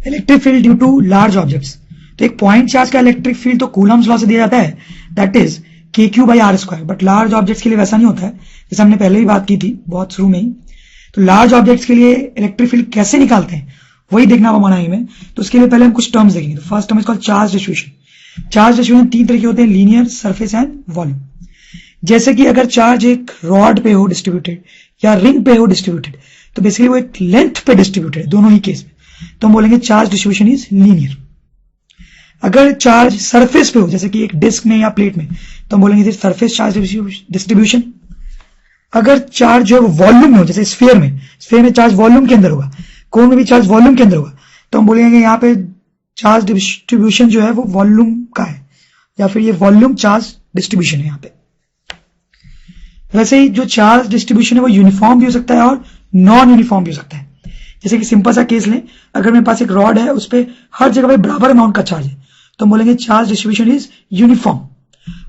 Electric field due to large objects. तो एक point charge का इलेक्ट्रिक फील्ड तो कूलम्स लॉ से दिया जाता है, that is KQ/R²। But large objects के लिए वैसा नहीं होता है, जैसे हमने पहले ही बात की थी बहुत शुरू में ही। तो लार्ज ऑब्जेक्ट्स के लिए इलेक्ट्रिक फील्ड कैसे निकालते हैं वही देखना होगा हमारा में। तो उसके लिए पहले हम कुछ टर्म्स देखेंगे। तो first term is called charge distribution. Charge distribution 3 तरह के होते हैं, लीनियर, सरफेस एंड वॉल्यूम। जैसे कि अगर चार्ज एक रॉड पे हो डिस्ट्रीब्यूटेड या रिंग पे हो डिस्ट्रीब्यूटेड, तो बेसिकली वो एक लेंथ पे डिस्ट्रीब्यूटेड है दोनों ही केस में, तो हम बोलेंगे चार्ज डिस्ट्रीब्यूशन इज लीनियर। अगर चार्ज सरफेस पे हो जैसे कि एक डिस्क में या प्लेट में, तो हम बोलेंगे सरफेस चार्ज डिस्ट्रीब्यूशन। अगर चार्ज जो है वो वॉल्यूम में हो जैसे स्फीयर में चार्ज वॉल्यूम के अंदर होगा, कोन में भी चार्ज वॉल्यूम के अंदर होगा, तो हम बोलेंगे यहाँ पे चार्ज डिस्ट्रीब्यूशन जो है वो वॉल्यूम का है, या फिर ये वॉल्यूम चार्ज डिस्ट्रीब्यूशन है यहाँ पे। वैसे ही जो चार्ज डिस्ट्रीब्यूशन है वो यूनिफॉर्म भी हो सकता है और नॉन यूनिफॉर्म भी हो सकता है। जैसे कि सिंपल सा केस लें, अगर मेरे पास एक रॉड है उस पर हर जगह पे बराबर अमाउंट का चार्ज है, तो हम बोलेंगे चार्ज डिस्ट्रीब्यूशन इज यूनिफॉर्म।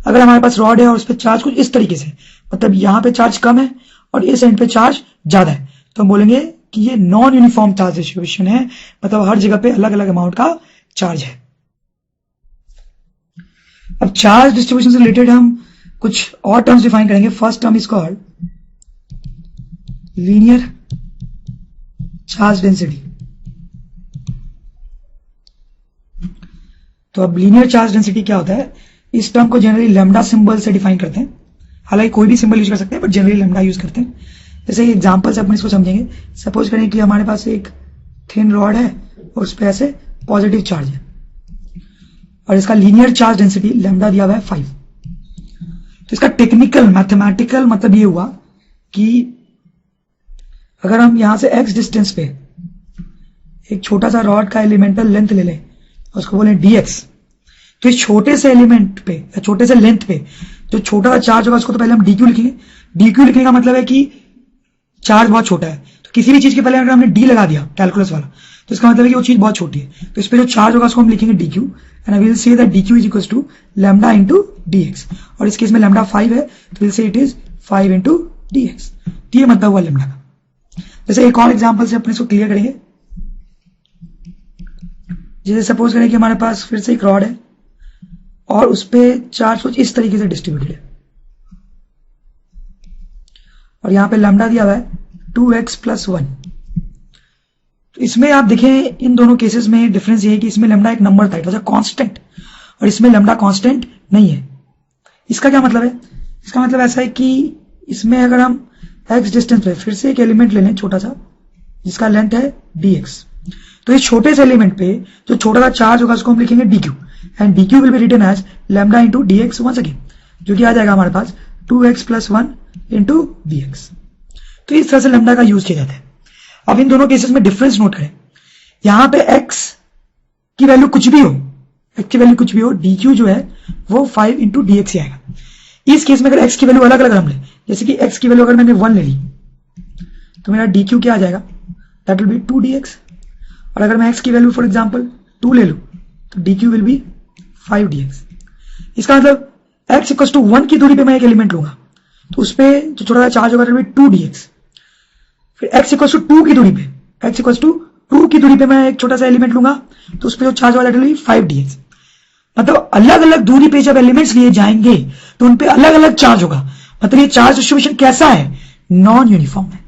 अगर हमारे पास रॉड है और उस पर चार्ज कुछ इस तरीके से, मतलब यहाँ पे चार्ज कम है और इस एंड पे चार्ज ज्यादा है, तो हम बोलेंगे कि ये नॉन यूनिफॉर्म चार्ज डिस्ट्रीब्यूशन है, मतलब हर जगह पे अलग अलग अमाउंट का चार्ज है। अब चार्ज डिस्ट्रीब्यूशन से रिलेटेड हम कुछ और टर्म्स डिफाइन करेंगे। First term is called linear charge density. तो अब लीनियर चार्ज डेंसिटी क्या होता है, इस टर्म को जनरली लैम्डा सिंबल से डिफाइन करते हैं। हालांकि कोई भी सिंबल यूज कर सकते हैं, बट जनरली लैम्डा यूज करते हैं। जैसे एग्जांपल से अपन इसको समझेंगे। सपोज करें कि हमारे पास एक थिन रॉड है और उस पर ऐसे पॉजिटिव चार्ज है और इसका लीनियर चार्ज डेंसिटी लैम्डा दिया हुआ है 5। तो इसका टेक्निकल मैथमेटिकल मतलब ये हुआ कि अगर हम यहां से x डिस्टेंस पे एक छोटा सा रॉड का एलिमेंटल लेंथ ले लें और उसको बोले dx, तो इस छोटे से एलिमेंट पे या छोटे से लेंथ पे जो छोटा सा चार्ज होगा उसको तो पहले हम dq लिखेंगे। dq लिखने का मतलब है कि चार्ज बहुत छोटा है, तो किसी भी चीज के पहले अगर हमने d लगा दिया कैलकुलस वाला, तो इसका मतलब है कि वो चीज बहुत छोटी है। तो इस पे जो चार्ज होगा उसको हम लिखेंगे dq, and I will say that dq is equals to lambda into dx। और इस केस में लैम्डा 5 है, तो will say it is 5 into dx। तो ये मतलब हुआ लैम्डा का। जैसे एक और एग्जांपल से अपने इसको क्लियर करेंगे। जैसे सपोज करें कि हमारे पास फिर से एक रॉड है और उस पे चार्ज कुछ इस तरीके से डिस्ट्रीब्यूटेड है और यहां पे लैम्डा दिया हुआ है 2x + 1। तो इसमें आप देखें इन दोनों केसेस में डिफरेंस ये है कि इसमें लैम्डा एक नंबर था, इट वाज अ कांस्टेंट, और इसमें लैम्डा कांस्टेंट नहीं है। इसका क्या मतलब है? इसका मतलब ऐसा है कि इसमें अगर हम x डिस्टेंस पे फिर से एक एलिमेंट ले लें छोटा सा जिसका लेंथ है dx, तो इस छोटे से एलिमेंट पे जो छोटा सा चार्ज होगा उसको हम लिखेंगे dq, and dq will be written as lambda into dx once again, जो कि आ जाएगा हमारे पास 2x + 1 इनटू dx। तो इस तरह से लैम्डा का यूज किया जाता है। अब इन दोनों केसेस में डिफरेंस नोट करें। यहां पे x की वैल्यू कुछ भी हो, x की वैल्यू कुछ भी हो, dq जो है वो 5 इनटू dx ही आएगा। इस केस में अगर x की वैल्यू अलग अलग हम ले, जैसे कि x की वैल्यू अगर मैंने 1 ले ली तो मेरा dq क्या आ जाएगा, दैट विल बी 2dx। और अगर मैं x की वैल्यू फॉर एग्जांपल 2 ले लूं तो dq विल बी 5dx। इसका मतलब x = 1 की दूरी पे मैं एक एलिमेंट लूंगा तो उस पे जो छोटा सा चार्ज होगा दैट विल बी 2dx। फिर x = 2 की दूरी पे, x = 2 की दूरी पे मैं एक छोटा सा एलिमेंट लूंगा तो उस पे जो चार्ज होगा दैट विल बी 5dx। मतलब अलग अलग दूरी पे जब एलिमेंट्स लिए जाएंगे तो उन पे अलग अलग चार्ज होगा। मतलब ये चार्ज डिस्ट्रीब्यूशन कैसा है? नॉन यूनिफॉर्म है।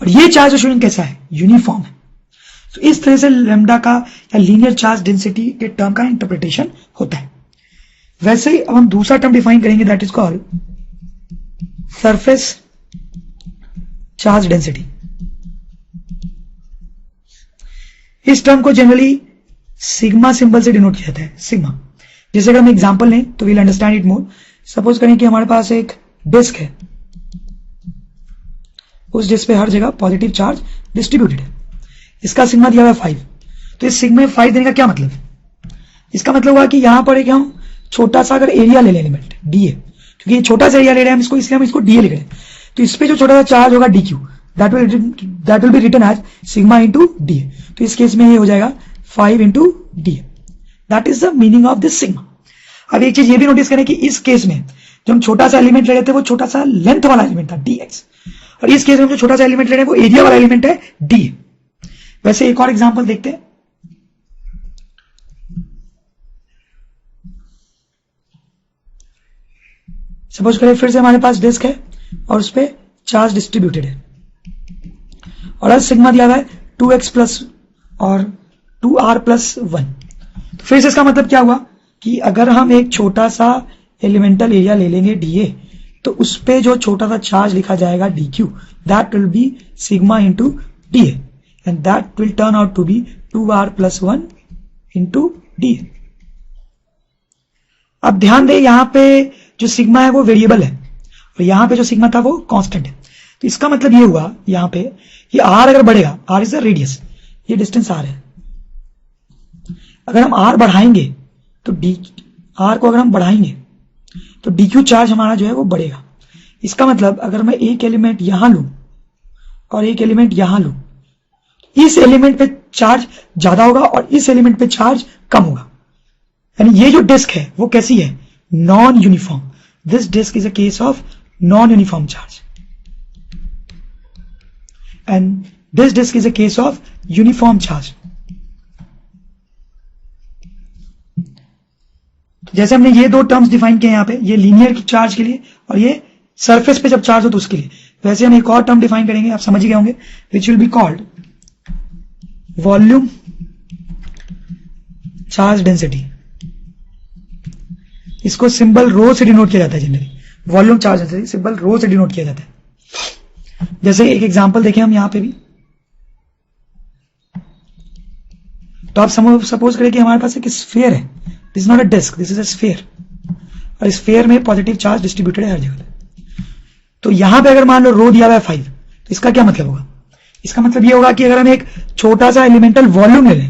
और ये चार्ज डिस्ट्रीब्यूशन कैसा है? यूनिफॉर्म है। तो इस तरह से लैम्डा का या लीनियर चार्ज डेंसिटी के टर्म का इंटरप्रिटेशन होता है। वैसे ही अब हम दूसरा टर्म डिफाइन करेंगे, that is called surface charge density. इस टर्म को जनरली सिग्मा सिंबल से डिनोट किया जाता है, सिग्मा। जैसे अगर हम एग्जांपल लें तो we'll understand it more. Suppose करें कि हमारे पास एक डिस्क है, उस डिस्क पे हर जगह पॉजिटिव चार्ज डिस्ट्रीब्यूटेड है, इसका सिग्मा दिया हुआ है 5। तो इस सिग्मा 5 देने का क्या मतलब है? इसका मतलब हुआ कि यहां पर एक हम छोटा सा अगर एरिया ले लें एलिमेंट dA, क्योंकि ये छोटा सा एरिया ले रहे हैं हम इसको, इसलिए हम इसको dA लिख रहे हैं। तो इस पे जो छोटा सा चार्ज होगा dq, that will be written as sigma into dA। तो इस केस में ये हो जाएगा 5 into dA। That is the meaning of this sigma. अब एक चीज ये भी नोटिस करें कि इस केस में जो हम छोटा सा एलिमेंट ले रहे थे वो छोटा सा लेंथ वाला एलिमेंट था dx, और इस केस में जो छोटा सा एलिमेंट ले रहे हैं वो एरिया वाला एलिमेंट है dA। वैसे एक और एग्जांपल देखते हैं। सपोज करें फिर से हमारे पास डिस्क है और उस पर चार्ज डिस्ट्रीब्यूटेड है और आज सिग्मा दिया हुआ है 2x प्लस और 2r प्लस 1। तो फिर से इसका मतलब क्या हुआ कि अगर हम एक छोटा सा एलिमेंटल एरिया ले लेंगे dA, तो उस पे जो छोटा सा चार्ज लिखा जाएगा dq, that will be sigma into dA and that will turn out to be 2r plus 1 into dA। अब ध्यान दें यहां पे जो सिग्मा है वो वेरिएबल है और यहां पे जो सिग्मा था वो कांस्टेंट है। तो इसका मतलब ये हुआ यहां पे कि r अगर बढ़ेगा, r इज द रेडियस, ये डिस्टेंस r है, अगर हम r बढ़ाएंगे तो r को अगर हम बढ़ाएंगे तो dq चार्ज हमारा जो है वो बढ़ेगा। इसका मतलब अगर मैं एक एलिमेंट यहां लूं और एक एलिमेंट यहां लूं, इस एलिमेंट पे चार्ज ज्यादा होगा और इस एलिमेंट पे चार्ज कम होगा। यानी ये जो डिस्क है वो कैसी है? Non uniform. This disc is a case of non uniform charge and this disc is a case of uniform charge. जैसे हमने ये दो टर्म्स डिफाइन किए यहां पे, ये लीनियर चार्ज के लिए और ये सरफेस पे जब चार्ज हो तो उसके लिए। वैसे हम एक और टर्म डिफाइन करेंगे, आप समझ गए होंगे, which will be called volume charge density. इसको सिंबल रो से डिनोट किया जाता है generally, volume charge density symbol rho से डिनोट किया जाता है। जैसे एक एग्जांपल देखें हम यहां पे भी, तो आप सपोज करें कि हमारे पास एक स्फीयर है, this is not a disc, this is a sphere, और स्फीयर में पॉजिटिव चार्ज डिस्ट्रीब्यूटेड है हर जगह। तो यहां पे अगर मान लो रो दिया हुआ है 5, तो इसका क्या मतलब होगा? इसका मतलब ये होगा कि अगर हम एक छोटा सा एलिमेंटल वॉल्यूम ले लें,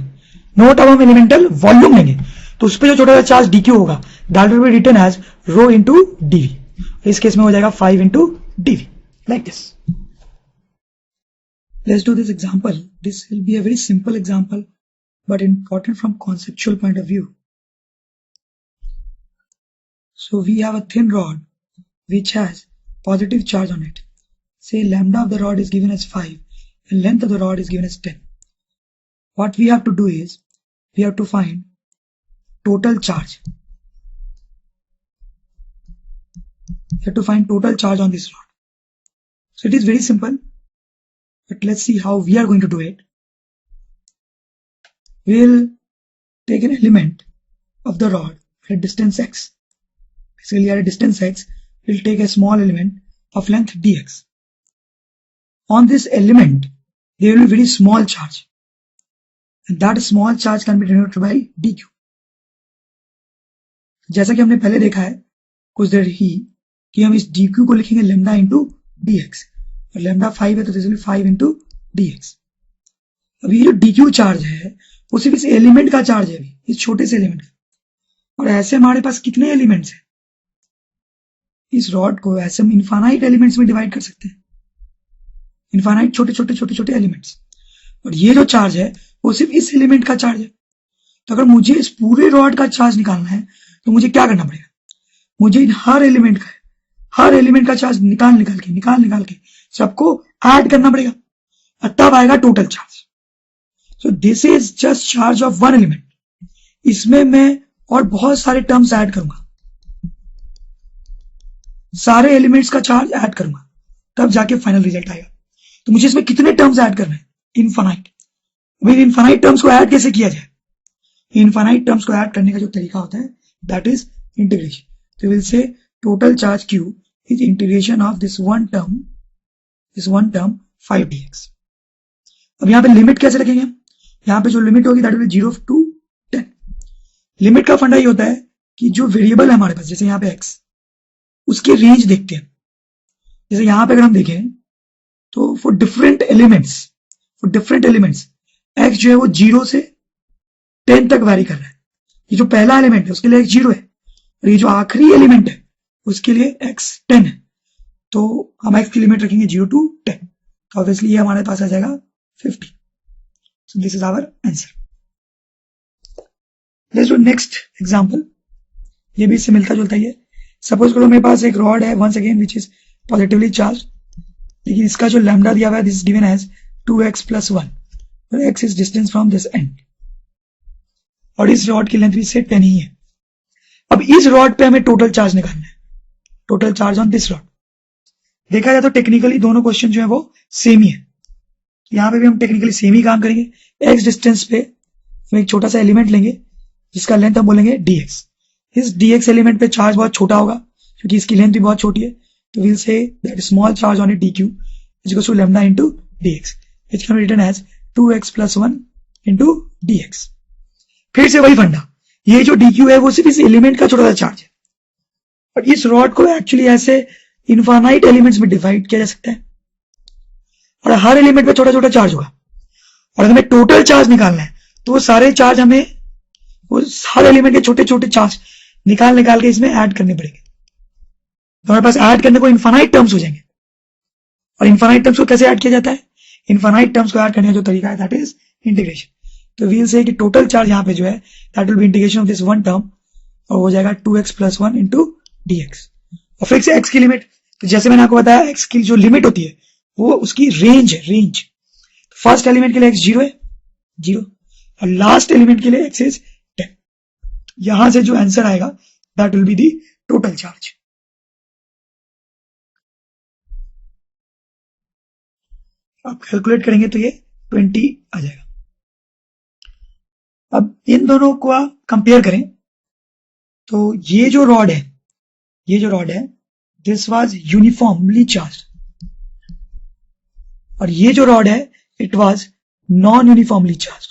नोट अब हम एलिमेंटल वॉल्यूम लेंगे, तो उस पर जो छोटा सा चार्ज dq होगा that will be written as rho into dv। इस केस में हो जाएगा 5 into dv, like this. Let's do this example. This will be a very simple example but important from conceptual point of view. So we have a thin rod which has positive charge on it. Say lambda of the rod is given as 5 and length of the rod is given as 10. What we have to do is we have to find total charge. We have to find total charge on this rod. So it is very simple, but let's see how we are going to do it. We'll take an element of the rod at a distance x. Basically at a distance x, we'll take a small element of length dx. On this element, there will be very small charge. And that small charge can be denoted by dq. जैसा कि हमने पहले देखा है कुछ देर ही कि हम इस dq को लिखेंगे lambda into dx, और lambda 5 है तो this will be 5 into dx. अभी ये जो dq चार्ज है वो सिर्फ इस एलिमेंट का चार्ज है, अभी इस छोटे से एलिमेंट का। और ऐसे हमारे पास कितने एलिमेंट्स हैं? इस रॉड को ऐसे हम इनफाइनाइट एलिमेंट्स में डिवाइड कर सकते हैं, इनफाइनाइट छोटे छोटे छोटे छोटे एलिमेंट्स। और ये जो चार्ज है वो सिर्फ इस एलिमेंट का चार्ज है। तो अगर मुझे इस पूरे रॉड का चार्ज निकालना है तो मुझे क्या करना पड़ेगा? मुझे इन हर एलिमेंट का चार्ज निकाल के सबको ऐड करना पड़ेगा, और तब आएगा total charge. So this is just charge of one element. इसमें मैं और बहुत सारे टर्म्स ऐड करूंगा, सारे एलिमेंट्स का चार्ज ऐड करूंगा, तब जाके फाइनल रिजल्ट आएगा। तो मुझे इसमें कितने टर्म्स ऐड करने हैं? इनफाइनाइट। अभी इनफाइनाइट टर्म्स को ऐड कैसे किया जाए? इनफाइनाइट टर्म्स को ऐड करने का जो तरीका होता है दैट इज इंटीग्रेशन। तो will say total charge q is integration of this one term 5dx। अब यहाँ पे लिमिट कैसे रखेंगे हम? यहाँ पे जो लिमिट होगी that will B 0 to 10। Limit का फंडा ये होता है कि जो वेरिएबल है हमारे पास, जैसे यहाँ पे x, उसकी रेंज देखते हैं। जैसे यहाँ पे अगर हम देखें तो फॉर डिफरेंट एलिमेंट्स x जो है वो 0 से 10 तक वैरी कर रहा है। ये जो पहला एलिमेंट है उसके लिए x 0 है, और ये जो आखिरी एलिमेंट है उसके लिए x 10 है। तो हम x की लिमिट रखेंगे 0 to 10, तो ऑब्वियसली ये हमारे पास आ जाएगा 50. So this is our answer. Let's do next example. ये भी इससे मिलता जुलता ही है। सपोज करो मेरे पास एक रॉड है once again which is positively charged, लेकिन इसका जो लैम्डा दिया हुआ है this is given as 2x plus 1 और x इज डिस्टेंस फ्रॉम दिस एंड, और इस रॉड की लेंथ भी से 10 ही है। अब इस रॉड पे हमें टोटल चार्ज निकालना है, total charge on this rod. देखा जाए तो टेक्निकली दोनों क्वेश्चन जो है वो सेम ही है, यहां पे भी हम टेक्निकली सेम ही काम करेंगे। x डिस्टेंस पे हम एक छोटा सा एलिमेंट लेंगे जिसका लेंथ हम बोलेंगे dx। इस dx एलिमेंट पे चार्ज बहुत छोटा होगा क्योंकि इसकी लेंथ भी बहुत छोटी है, तो we'll say that small charge on a dq is equal to lambda into dx, which can be written as 2x plus 1 into dx। फिर से वही फंडा, ये जो dq है वो सिर्फ इस एलिमेंट का छोटा सा चार्ज है, और इस रॉड को एक्चुअली ऐसे इनफाइनाइट एलिमेंट्स में डिवाइड किया जा सकता है, और हर एलिमेंट पे छोटा छोटा चार्ज होगा, और अगर हमें टोटल चार्ज निकालना है तो वो सारे चार्ज हमें वो हर एलिमेंट के छोटे छोटे चार्ज निकाल के इसमें ऐड करने पड़ेंगे। तो हमारे पास ऐड करने को इनफाइनाइट टर्म्स हो जाएंगे, और इनफाइनाइट टर्म्स को कैसे ऐड किया जाता है? इनफाइनाइट टर्म्स को ऐड करने का जो तरीका है दैट इज इंटीग्रेशन। तो वील से कि टोटल चार्ज यहाँ पे जो है that will be integration of this one term, और हो जाएगा 2x plus 1 into dx। और फिर से x की लिमिट, तो जैसे मैंने आपको बताया x की जो लिमिट होती है वो उसकी रेंज है, रेंज। फर्स्ट एलिमेंट के लिए x 0 है, 0, और लास्ट एलिमेंट के लिए x इज 10। यहां से जो आंसर आएगा that will be the total charge. आप कैलकुलेट करेंगे तो ये 20 आ जाएगा। अब इन दोनों को आप कंपेयर करें तो ये जो रॉड है दिस वाज यूनिफॉर्मली चार्ज, और ये जो रॉड है it was non uniformly charge.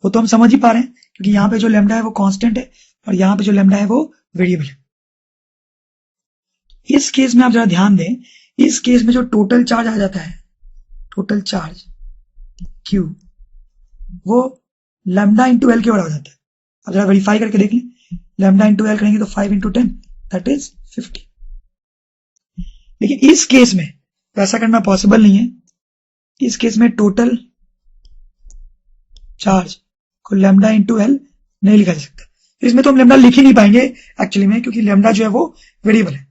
वो तो हम समझ ही पा रहे हैं क्योंकि यहां पे जो लैम्डा है वो कांस्टेंट है और यहां पे जो लैम्डा है वो वेरिएबल है। इस केस में आप जरा ध्यान दें, इस केस में जो टोटल चार्ज आ जाता है, टोटल चार्ज Q, वो लैम्डा इंटू एल के बराबर हो जाता है। अब जरा वेरीफाई करके देख लें, लैम्डा इंटू एल करेंगे तो 5 into 10 दैट इज 50। लेकिन इस केस में ऐसा करना पॉसिबल नहीं है। इस केस में टोटल चार्ज को लैम्डा इंटू एल नहीं लिखा जा सकता। इसमें तो हम लैम्डा लिख ही नहीं पाएंगे एक्चुअली में, क्योंकि लैम्डा जो है वो वेरिएबल है,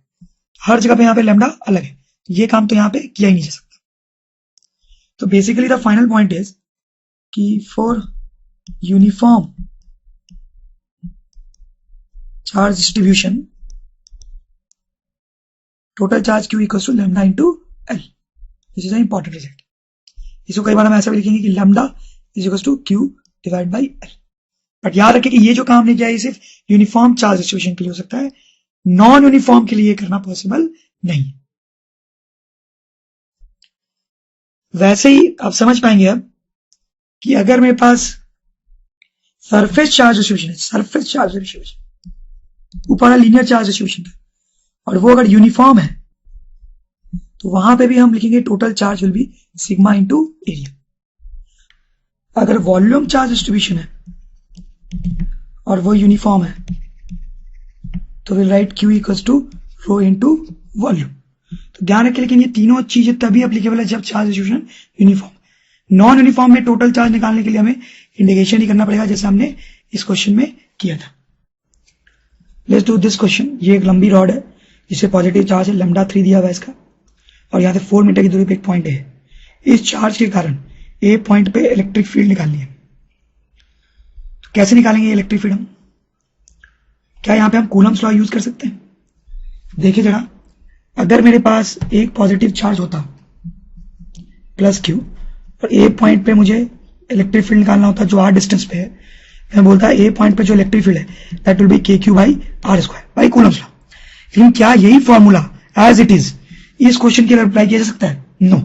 हर जगह पे यहाँ पे लैम्डा अलग है, ये काम तो यहाँ पे किया ही नहीं जा सकता। तो basically the final point is कि for uniform charge distribution total charge Q equals to lambda into L. This is an important result. इसको कई बार हम ऐसा भी लिखेंगे कि lambda is equals to Q divide by L. But याद रखें कि ये जो काम नहीं किया ये सिर्फ यूनिफॉर्म चार्ज डिस्ट्रीब्यूशन के लिए हो सकता है, नॉन यूनिफॉर्म के लिए करना पॉसिबल नहीं। वैसे ही आप समझ पाएंगे अब कि अगर मेरे पास सरफेस चार्ज डिस्ट्रीब्यूशन है, सरफेस चार्ज डिस्ट्रीब्यूशन ऊपर लीनियर चार्ज डिस्ट्रीब्यूशन है, और वो अगर यूनिफॉर्म है तो वहां पे भी हम लिखेंगे total charge will be sigma into area. अगर वॉल्यूम चार्ज डिस्ट्रीब्यूशन है और वो यूनिफॉर्म है तो will write Q equals to rho into volume. तो ध्यान रखें, लेकिन ये तीनों चीजें तभी एप्लीकेबल है जब charge distribution uniform. Non uniform में टोटल चार्ज निकालने के लिए हमें इंटीग्रेशन ही करना पड़ेगा, जैसे हमने इस क्वेश्चन में किया था। Let's do this question. ये एक लंबी रॉड है जिसे पॉजिटिव चार्ज है, लैम्डा 3 दिया हुआ है इसका, और यहाँ से 4 मीटर की दूरी पे एक पॉइंट है। इस चार्ज के कारण ए पॉइंट पे इलेक्ट्रिक फील्ड निकालनी है। तो कैसे निकालेंगे इलेक्ट्रिक फील्ड हम? क्या यहाँ पे हम कूलम्स लॉ यूज कर सकते हैं? देखिए जरा, अगर मेरे पास एक पॉजिटिव चार्ज होता प्लस Q और ए पॉइंट पे मुझे इलेक्ट्रिक फील्ड निकालना होता जो r डिस्टेंस पे है, मैं बोलता ए पॉइंट पे जो इलेक्ट्रिक फील्ड है that will B KQ by R square by Coulomb's law. लेकिन क्या यही फॉर्मूला एज इट इज इस क्वेश्चन के लिए अप्लाई किया जा सकता है? नो।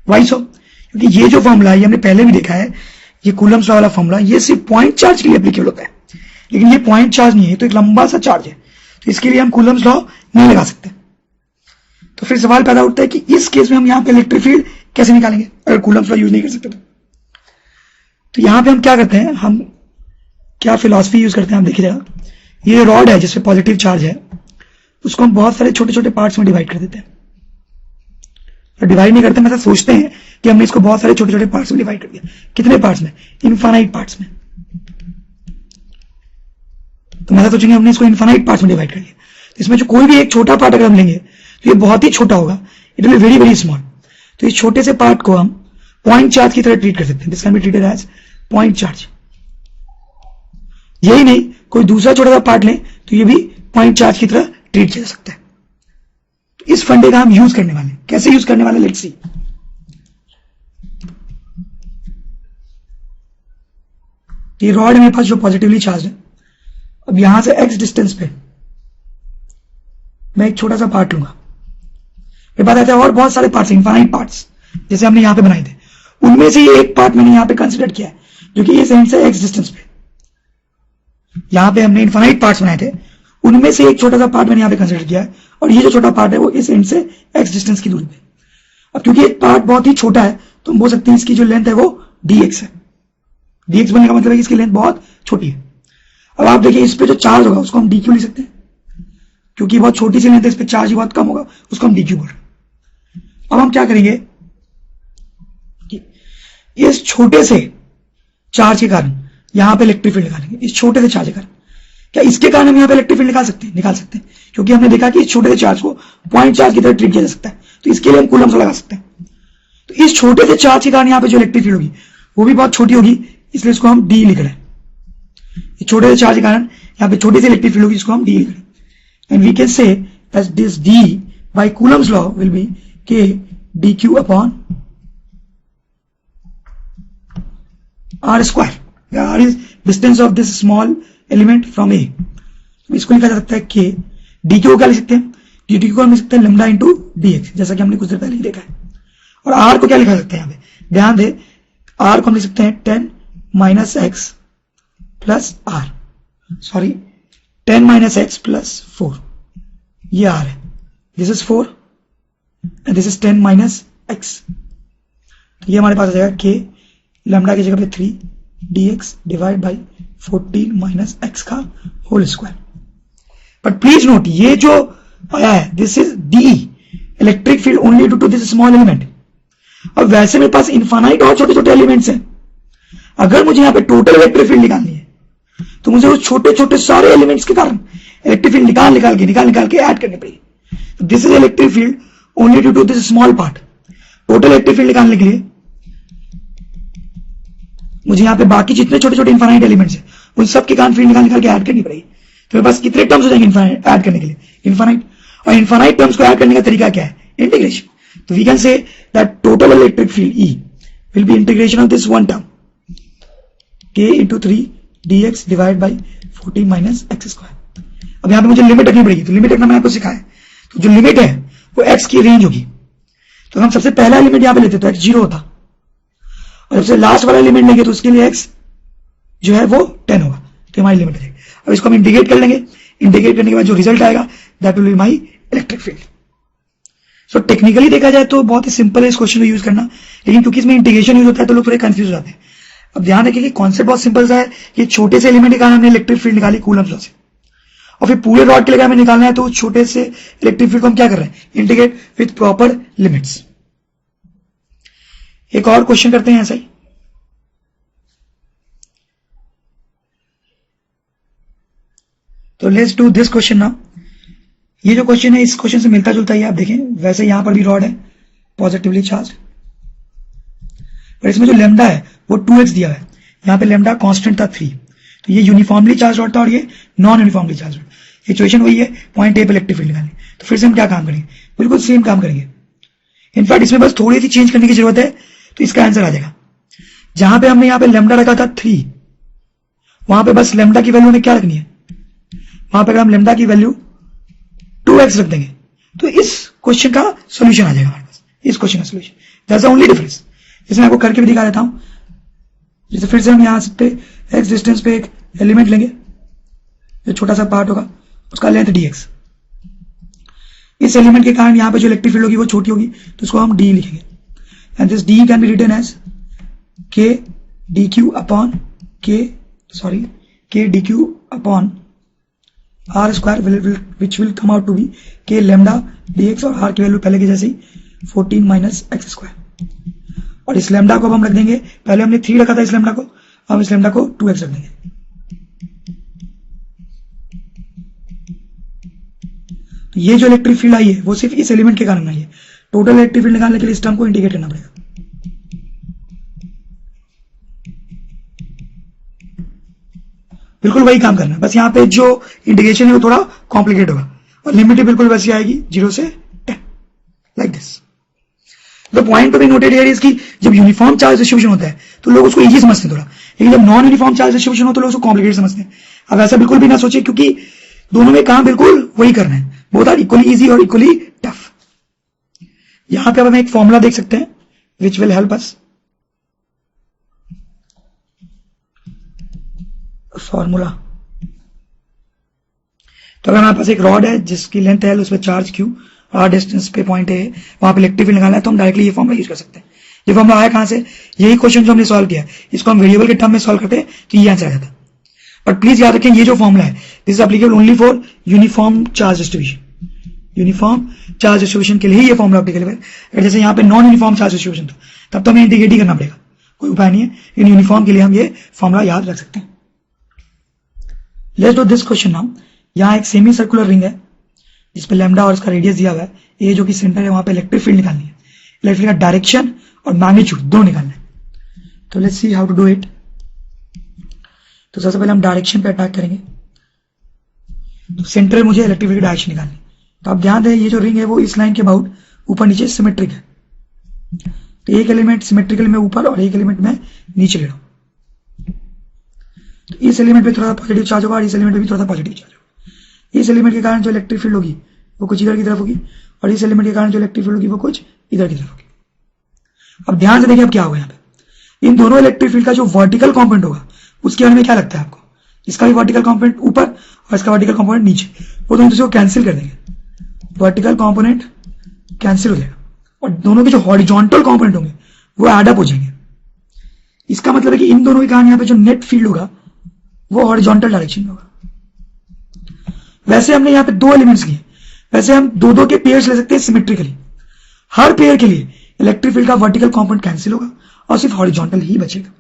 वाई सो? क्योंकि ये जो फॉर्मूला है ये हमने पहले भी देखा है, ये कूलम्स लॉ वाला फॉर्मूला ये सिर्फ पॉइंट चार्ज के लिए एप्लीकेबल होता है, लेकिन ये पॉइंट चार्ज नहीं है, तो एक लंबा सा चार्ज है, तो इसके लिए हम कूलम्स लॉ नहीं लगा सकते। तो फिर सवाल पैदा उठता है कि इस केस में हम यहाँ पे इलेक्ट्रिक फील्ड कैसे निकालेंगे अगर कूलम्स लॉ यूज नहीं कर सकते तो यहाँ पे हम क्या करते हैं, हम क्या फिलॉसफी यूज करते हैं आप देखिए जरा। ये रॉड है जिसपे पॉजिटिव चार्ज है, उसको हम बहुत सारे छोटे छोटे पार्ट्स में डिवाइड कर देते हैं। तो डिवाइड नहीं करते, हम ऐसा सोचते हैं कि हमने इसको बहुत सारे छोटे छोटे पार्ट्स में डिवाइड कर दिया। कितने पार्ट्स में? इनफाइनाइट पार्ट्स में। तो मैं सोचेंगे हमने इसको इनफाइनाइट पार्ट्स में डिवाइड कर दिया। इसमें जो कोई भी एक छोटा पार्ट अगर हम लेंगे तो ये बहुत ही छोटा होगा, it will be very very small. तो इस छोटे से पार्ट को हम पॉइंट चार्ज की तरह ट्रीट कर सकते हैं. This can be treated as point charge. यही नहीं, कोई दूसरा छोटा सा पार्ट लें तो ये भी पॉइंट चार्ज की तरह ट्रीट किया जा सकता है. तो इस फंडे का हम यूज करने वाले, कैसे यूज करने वाले, लेट्स सी. ये रॉड मेरे पास जो पॉजिटिवली चार्ज है, अब यहां से x डिस्टेंस पे मैं एक छोटा सा पार्ट लूंगा. मेरे पास ऐसे और बहुत सारे पार्ट्स, इनफाइनाइट पार्ट्स जैसे हमने यहां पे बनाए थे, उनमें से एक पार्ट मैंने यहां पे कंसीडर किया है जो कि इस एंड से x डिस्टेंस पे. यहां पे हमने इनफाइनाइट पार्ट्स बनाए थे, उनमें से एक छोटा सा पार्ट मैंने यहां पे कंसीडर किया है, और ये जो छोटा पार्ट है वो इस एंड से x डिस्टेंस की दूरी पे. अब क्योंकि एक पार्ट बहुत ही छोटा है तो हम बोल सकते हैं इसकी जो लेंथ है वो dx है. dx बनने का मतलब है कि इसकी लेंथ बहुत छोटी है. अब आप देखिए इस पे जो चार्ज होगा उसको हम dq लिख सकते हैं, क्योंकि बहुत छोटी सी लेंथ है, इस पे चार्ज ही बहुत कम होगा, उसको हम dq बोल रहे हैं. अब हम क्या करेंगे, इस छोटे से चार्ज के कारण यहां पे इलेक्ट्रिक फील्ड निकालेंगे. इस छोटे से चार्ज के कारण, क्या इसके कारण हम यहां पे इलेक्ट्रिक फील्ड निकाल सकते हैं, क्योंकि हमने देखा कि इस छोटे से चार्ज को पॉइंट चार्ज की तरह ट्रीट किया जा सकता है, तो इसके लिए हम कूलम्स लगा सकते हैं. तो इस छोटे से चार्ज के कारण यहां पे जो इलेक्ट्रिक फील्ड होगी वो भी बहुत छोटी होगी, इसलिए इसको हम डी लिख रहे हैं. इस छोटे से चार्ज के कारण यहां पे छोटी सी इलेक्ट्रिक फील्ड होगी, जिसको हम डी लिख रहे हैं. And we can say that this d by Coulomb's law will be k dq upon r square. r is distance of this small element from a. इसको लिखा जा सकता है k dq को क्या लिख सकते हैं, dq को हम लिख सकते हैं लैम्डा इंटू dx, जैसा कि हमने कुछ देर पहले ही देखा है. और r को क्या लिखा सकते हैं, यहाँ पे ध्यान दे, r को हम लिख सकते हैं 10 minus x plus r, sorry 10 minus x plus 4, ये r है. This is 4 and this is 10 minus x. ये हमारे पास आ जाएगा k लैम्डा की जगह पे 3 dx divide by 14 minus x का whole square. But please note, ये जो आया है this is the electric field only due to this small element. अब वैसे मेरे पास इनफाइनाइट और छोटे छोटे एलिमेंट्स हैं. अगर मुझे यहाँ पे टोटल इलेक्ट्रिक फील्ड निकालनी है तो मुझे उस छोटे छोटे सारे एलिमेंट्स के कारण इलेक्ट्रिक फील्ड निकाल के ऐड करनी पड़ेगी. This is electric field only due to this small part. Total electric field निकालने के लिए मुझे यहाँ पे बाकी जितने छोटे छोटे इनफाइनाइट एलिमेंट्स हैं उन सब के कारण फील्ड निकाल के ऐड करनी पड़ेगी. तो मेरे पास कितने टर्म्स हो जाएंगे ऐड करने के लिए, इनफाइनाइट. और इनफाइनाइट टर्म्स को ऐड करने का तरीका क्या है, इंटीग्रेशन. तो we can say that total electric field E will be integration of this one term k into 3 dx divide by 14 minus x square. अब यहाँ पे मुझे लिमिट रखनी पड़ेगी, तो लिमिट रखना मैंने आपको सिखाया है. तो जो लिमिट है वो x की रेंज होगी. तो हम सबसे पहला एलिमेंट यहाँ पे लेते तो x 0 होता, और सबसे लास्ट वाला एलिमेंट लेंगे तो उसके लिए x जो है वो 10 होगा. तो हमारी लिमिट है. अब इसको हम इंटीग्रेट कर लेंगे. इंटीग्रेट करने के बाद जो रिजल्ट आएगा that will be my electric field. So technically देखा जाए तो बहुत ही सिंपल है इस क्वेश्चन को यूज करना, लेकिन क्योंकि इसमें इंटीग्रेशन यूज होता है तो लोग थोड़े कंफ्यूज हो जाते हैं. अब ध्यान रखिए कि कॉन्सेप्ट बहुत सिंपल सा है कि छोटे से एलिमेंट के कारण हमने इलेक्ट्रिक फील्ड निकाली कूलम्स लॉ से, और फिर पूरे रॉड के लिए हमें निकालना है तो छोटे से इलेक्ट्रिक फील्ड को हम क्या कर रहे हैं, इंटीग्रेट विथ प्रॉपर लिमिट्स. एक और क्वेश्चन करते हैं ऐसा ही. तो let's do this question now. ये जो क्वेश्चन है इस क्वेश्चन से मिलता जुलता ही आप देखें. वैसे यहां पर भी रॉड है पॉजिटिवली चार्ज, पर इसमें जो लैम्डा है वो 2x दिया है. यहाँ पे लैम्डा कांस्टेंट था 3. तो ये यूनिफॉर्मली चार्ज रॉड था और ये non uniformly charge rod. Situation वही है, पॉइंट ए पे इलेक्ट्रिक फील्ड निकालनी. तो फिर से हम क्या काम करेंगे, बिल्कुल सेम काम करेंगे. इनफैक्ट इसमें बस थोड़ी सी चेंज करने की जरूरत है तो इसका आंसर आ जाएगा. जहां पे हमने यहाँ पे लैम्डा रखा था 3, वहां पे बस लैम्डा की वैल्यू हमें क्या रखनी है, वहां पे अगर हम लैम्डा की वैल्यू 2x रख देंगे तो इस क्वेश्चन का सोल्यूशन आ जाएगा हमारे पास. इस क्वेश्चन का solution, that's the only difference. इसमें आपको करके भी दिखा देता हूं. जैसे फिर से हम यहां पे x डिस्टेंस पे एक एलिमेंट लेंगे, जो छोटा सा पार्ट होगा उसका लेंथ dx. इस एलिमेंट के कारण यहां पे जो इलेक्ट्रिक फील्ड होगी वो छोटी होगी, तो उसको हम d लिखेंगे. And this d can be written as k dq upon k dq upon r square which will come out to be k lambda dx, और r की वैल्यू पहले की जैसे ही 14 माइनस एक्स स्क्वायर. और इस लैम्डा को अब हम रख देंगे, पहले हमने 3 रखा था इस लैम्डा को, अब इस लैम्डा को 2x रख देंगे. तो ये जो इलेक्ट्रिक फील्ड आई है वो सिर्फ इस एलिमेंट के कारण आई है. टोटल इलेक्ट्रिक फील्ड निकालने के लिए इस टर्म को इंटीग्रेट करना पड़ेगा। बिल्कुल वही काम करना है, बस यहाँ पे जो इंटीग्रेशन है वो थोड़ा कॉम्प्लिकेट होगा और लिमिट बिल्कुल वैसी आएगी 0 से 10 like this. The point to be noted here is कि जब यूनिफॉर्म चार्ज डिस्ट्रीब्यूशन होता है तो लोग उसको इजी समझते हैं थोड़ा, लेकिन जब नॉन यूनिफॉर्म चार्ज डिस्ट्रीब्यूशन हो तो लोग उसको कॉम्प्लिकेट समझते हैं। अब ऐसा बिल्कुल भी ना सोचे, क्योंकि दोनों में काम बिल्कुल वही करना है, बोथ आर इक्वली इजी और इक्वली टफ। यहां पे अब हम एक फॉर्मूला देख सकते हैं which will help us. Formula तो अगर हमारे पास एक रॉड है जिसकी लेंथ है, उस पर चार्ज क्यू, आर डिस्टेंस पे पॉइंट है, वहां पे इलेक्ट्रिक फील्ड निकालना है, तो हम डायरेक्टली ये फॉर्मूला यूज कर सकते हैं। ये फॉर्मूला आया कहां से? यही क्वेश्चन जो हमने सॉल्व किया, इसको हम वेरिएबल के टर्म में सॉल्व करते हैं तो ये आंसर आ जाता। बट प्लीज याद रखें ये जो फॉर्मूला है this is applicable only for uniform charge distribution. Uniform charge distribution के लिए ही ये फॉर्मूला एप्लीकेबल है। अगर जैसे यहाँ पे नॉन यूनिफॉर्म चार्ज डिस्ट्रीब्यूशन था तब तो हमें इंटीग्रेट ही करना पड़ेगा, कोई उपाय नहीं है। इन यूनिफॉर्म के लिए हम ये फॉर्मूला याद रख सकते हैं। Let's do this question now. यहाँ एक सेमी सर्कुलर रिंग है जिसपे लैम्डा और इसका रेडियस दिया हुआ है, ये जो कि सेंटर है वहां पे इलेक्ट्रिक फील्ड निकालनी है, इलेक्ट्रिक फील्ड का डायरेक्शन और मैग्नीट्यूड दोनों निकालना है। तो let's see how to do it. तो सबसे पहले हम डायरेक्शन पे अटैक करेंगे। तो सेंटर में मुझे इलेक्ट्रिक फील्ड की डायरेक्शन निकालनी है। तो आप ध्यान दें ये जो रिंग है वो इस लाइन के अबाउट ऊपर नीचे सिमेट्रिक है। तो एक एलिमेंट सिमेट्रिकल में ऊपर और एक एलिमेंट में नीचे ले रहा हूं। तो इस एलिमेंट पे थोड़ा सा पॉजिटिव चार्ज होगा और इस एलिमेंट पे भी थोड़ा सा पॉजिटिव चार्ज होगा। इस एलिमेंट के कारण जो इलेक्ट्रिक फील्ड होगी वो कुछ इधर की तरफ होगी और इस एलिमेंट के कारण जो इलेक्ट्रिक फील्ड होगी वो कुछ इधर की तरफ होगी। अब ध्यान से देखिए अब क्या होगा यहाँ पे। इन दोनों इलेक्ट्रिक फील्ड का जो वर्टिकल कॉम्पोनेंट होगा उसके बारे में क्या लगता है आपको? इसका भी वर्टिकल कॉम्पोनेंट ऊपर और इसका वर्टिकल कॉम्पोनेंट नीचे, वो दोनों दूसरे को कैंसिल कर देंगे। वर्टिकल कॉम्पोनेंट कैंसिल हो जाएगा और दोनों के जो हॉरिजॉन्टल कॉम्पोनेंट होंगे वो एडअप हो जाएंगे। इसका मतलब है कि इन दोनों के कारण यहाँ पे जो नेट फील्ड होगा वो हॉरिजॉन्टल डायरेक्शन में होगा। वैसे हमने यहाँ पे दो एलिमेंट्स लिए, वैसे हम दो दो के पेयर्स ले सकते हैं सिमेट्रिकली। हर पेयर के लिए इलेक्ट्रिक फील्ड का वर्टिकल कॉम्पोनेंट कैंसिल होगा और सिर्फ हॉरिजॉन्टल ही बचेगा।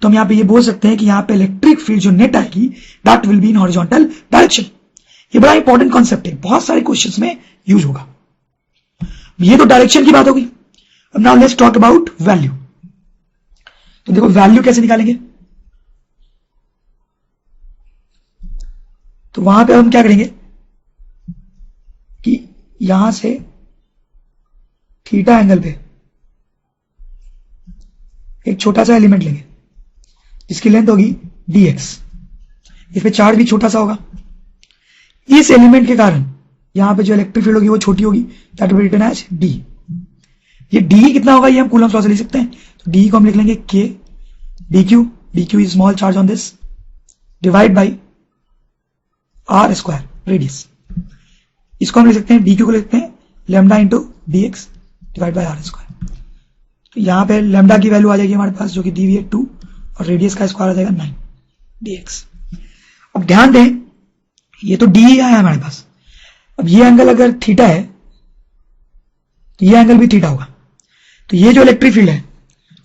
तो हम यहाँ पे ये बोल सकते हैं कि यहाँ पे इलेक्ट्रिक फील्ड जो नेट आएगी that will be in horizontal direction. ये बड़ा इंपॉर्टेंट कॉन्सेप्ट है, बहुत सारे क्वेश्चंस में यूज होगा। ये तो डायरेक्शन की बात होगी। अब now let's talk about value. तो देखो वैल्यू कैसे निकालेंगे। तो वहां पे हम क्या करेंगे कि यहां से थीटा एंगल पे एक छोटा सा एलिमेंट लेंगे जिसकी लेंथ होगी dx। इस पे चार्ज भी छोटा सा होगा। इस एलिमेंट के कारण यहां पे जो इलेक्ट्रिक फील्ड होगी वो छोटी होगी, that will written as d। ये d कितना होगा ये हम कूलम्स लॉ से लिख सकते हैं। तो d को हम लिख लेंगे k dq is small charge on this divide by r square radius. इसको हम लिख सकते हैं dq को लिखते हैं lambda into dx divide by r square. तो यहां पे लैम्डा की वैल्यू आ जाएगी हमारे पास जो कि दी हुई है 2 और रेडियस का स्क्वायर आ जाएगा 9 dx। अब ध्यान दें ये तो d आया हमारे पास। अब ये एंगल अगर थीटा है तो ये एंगल भी थीटा होगा। तो ये जो इलेक्ट्रिक फील्ड है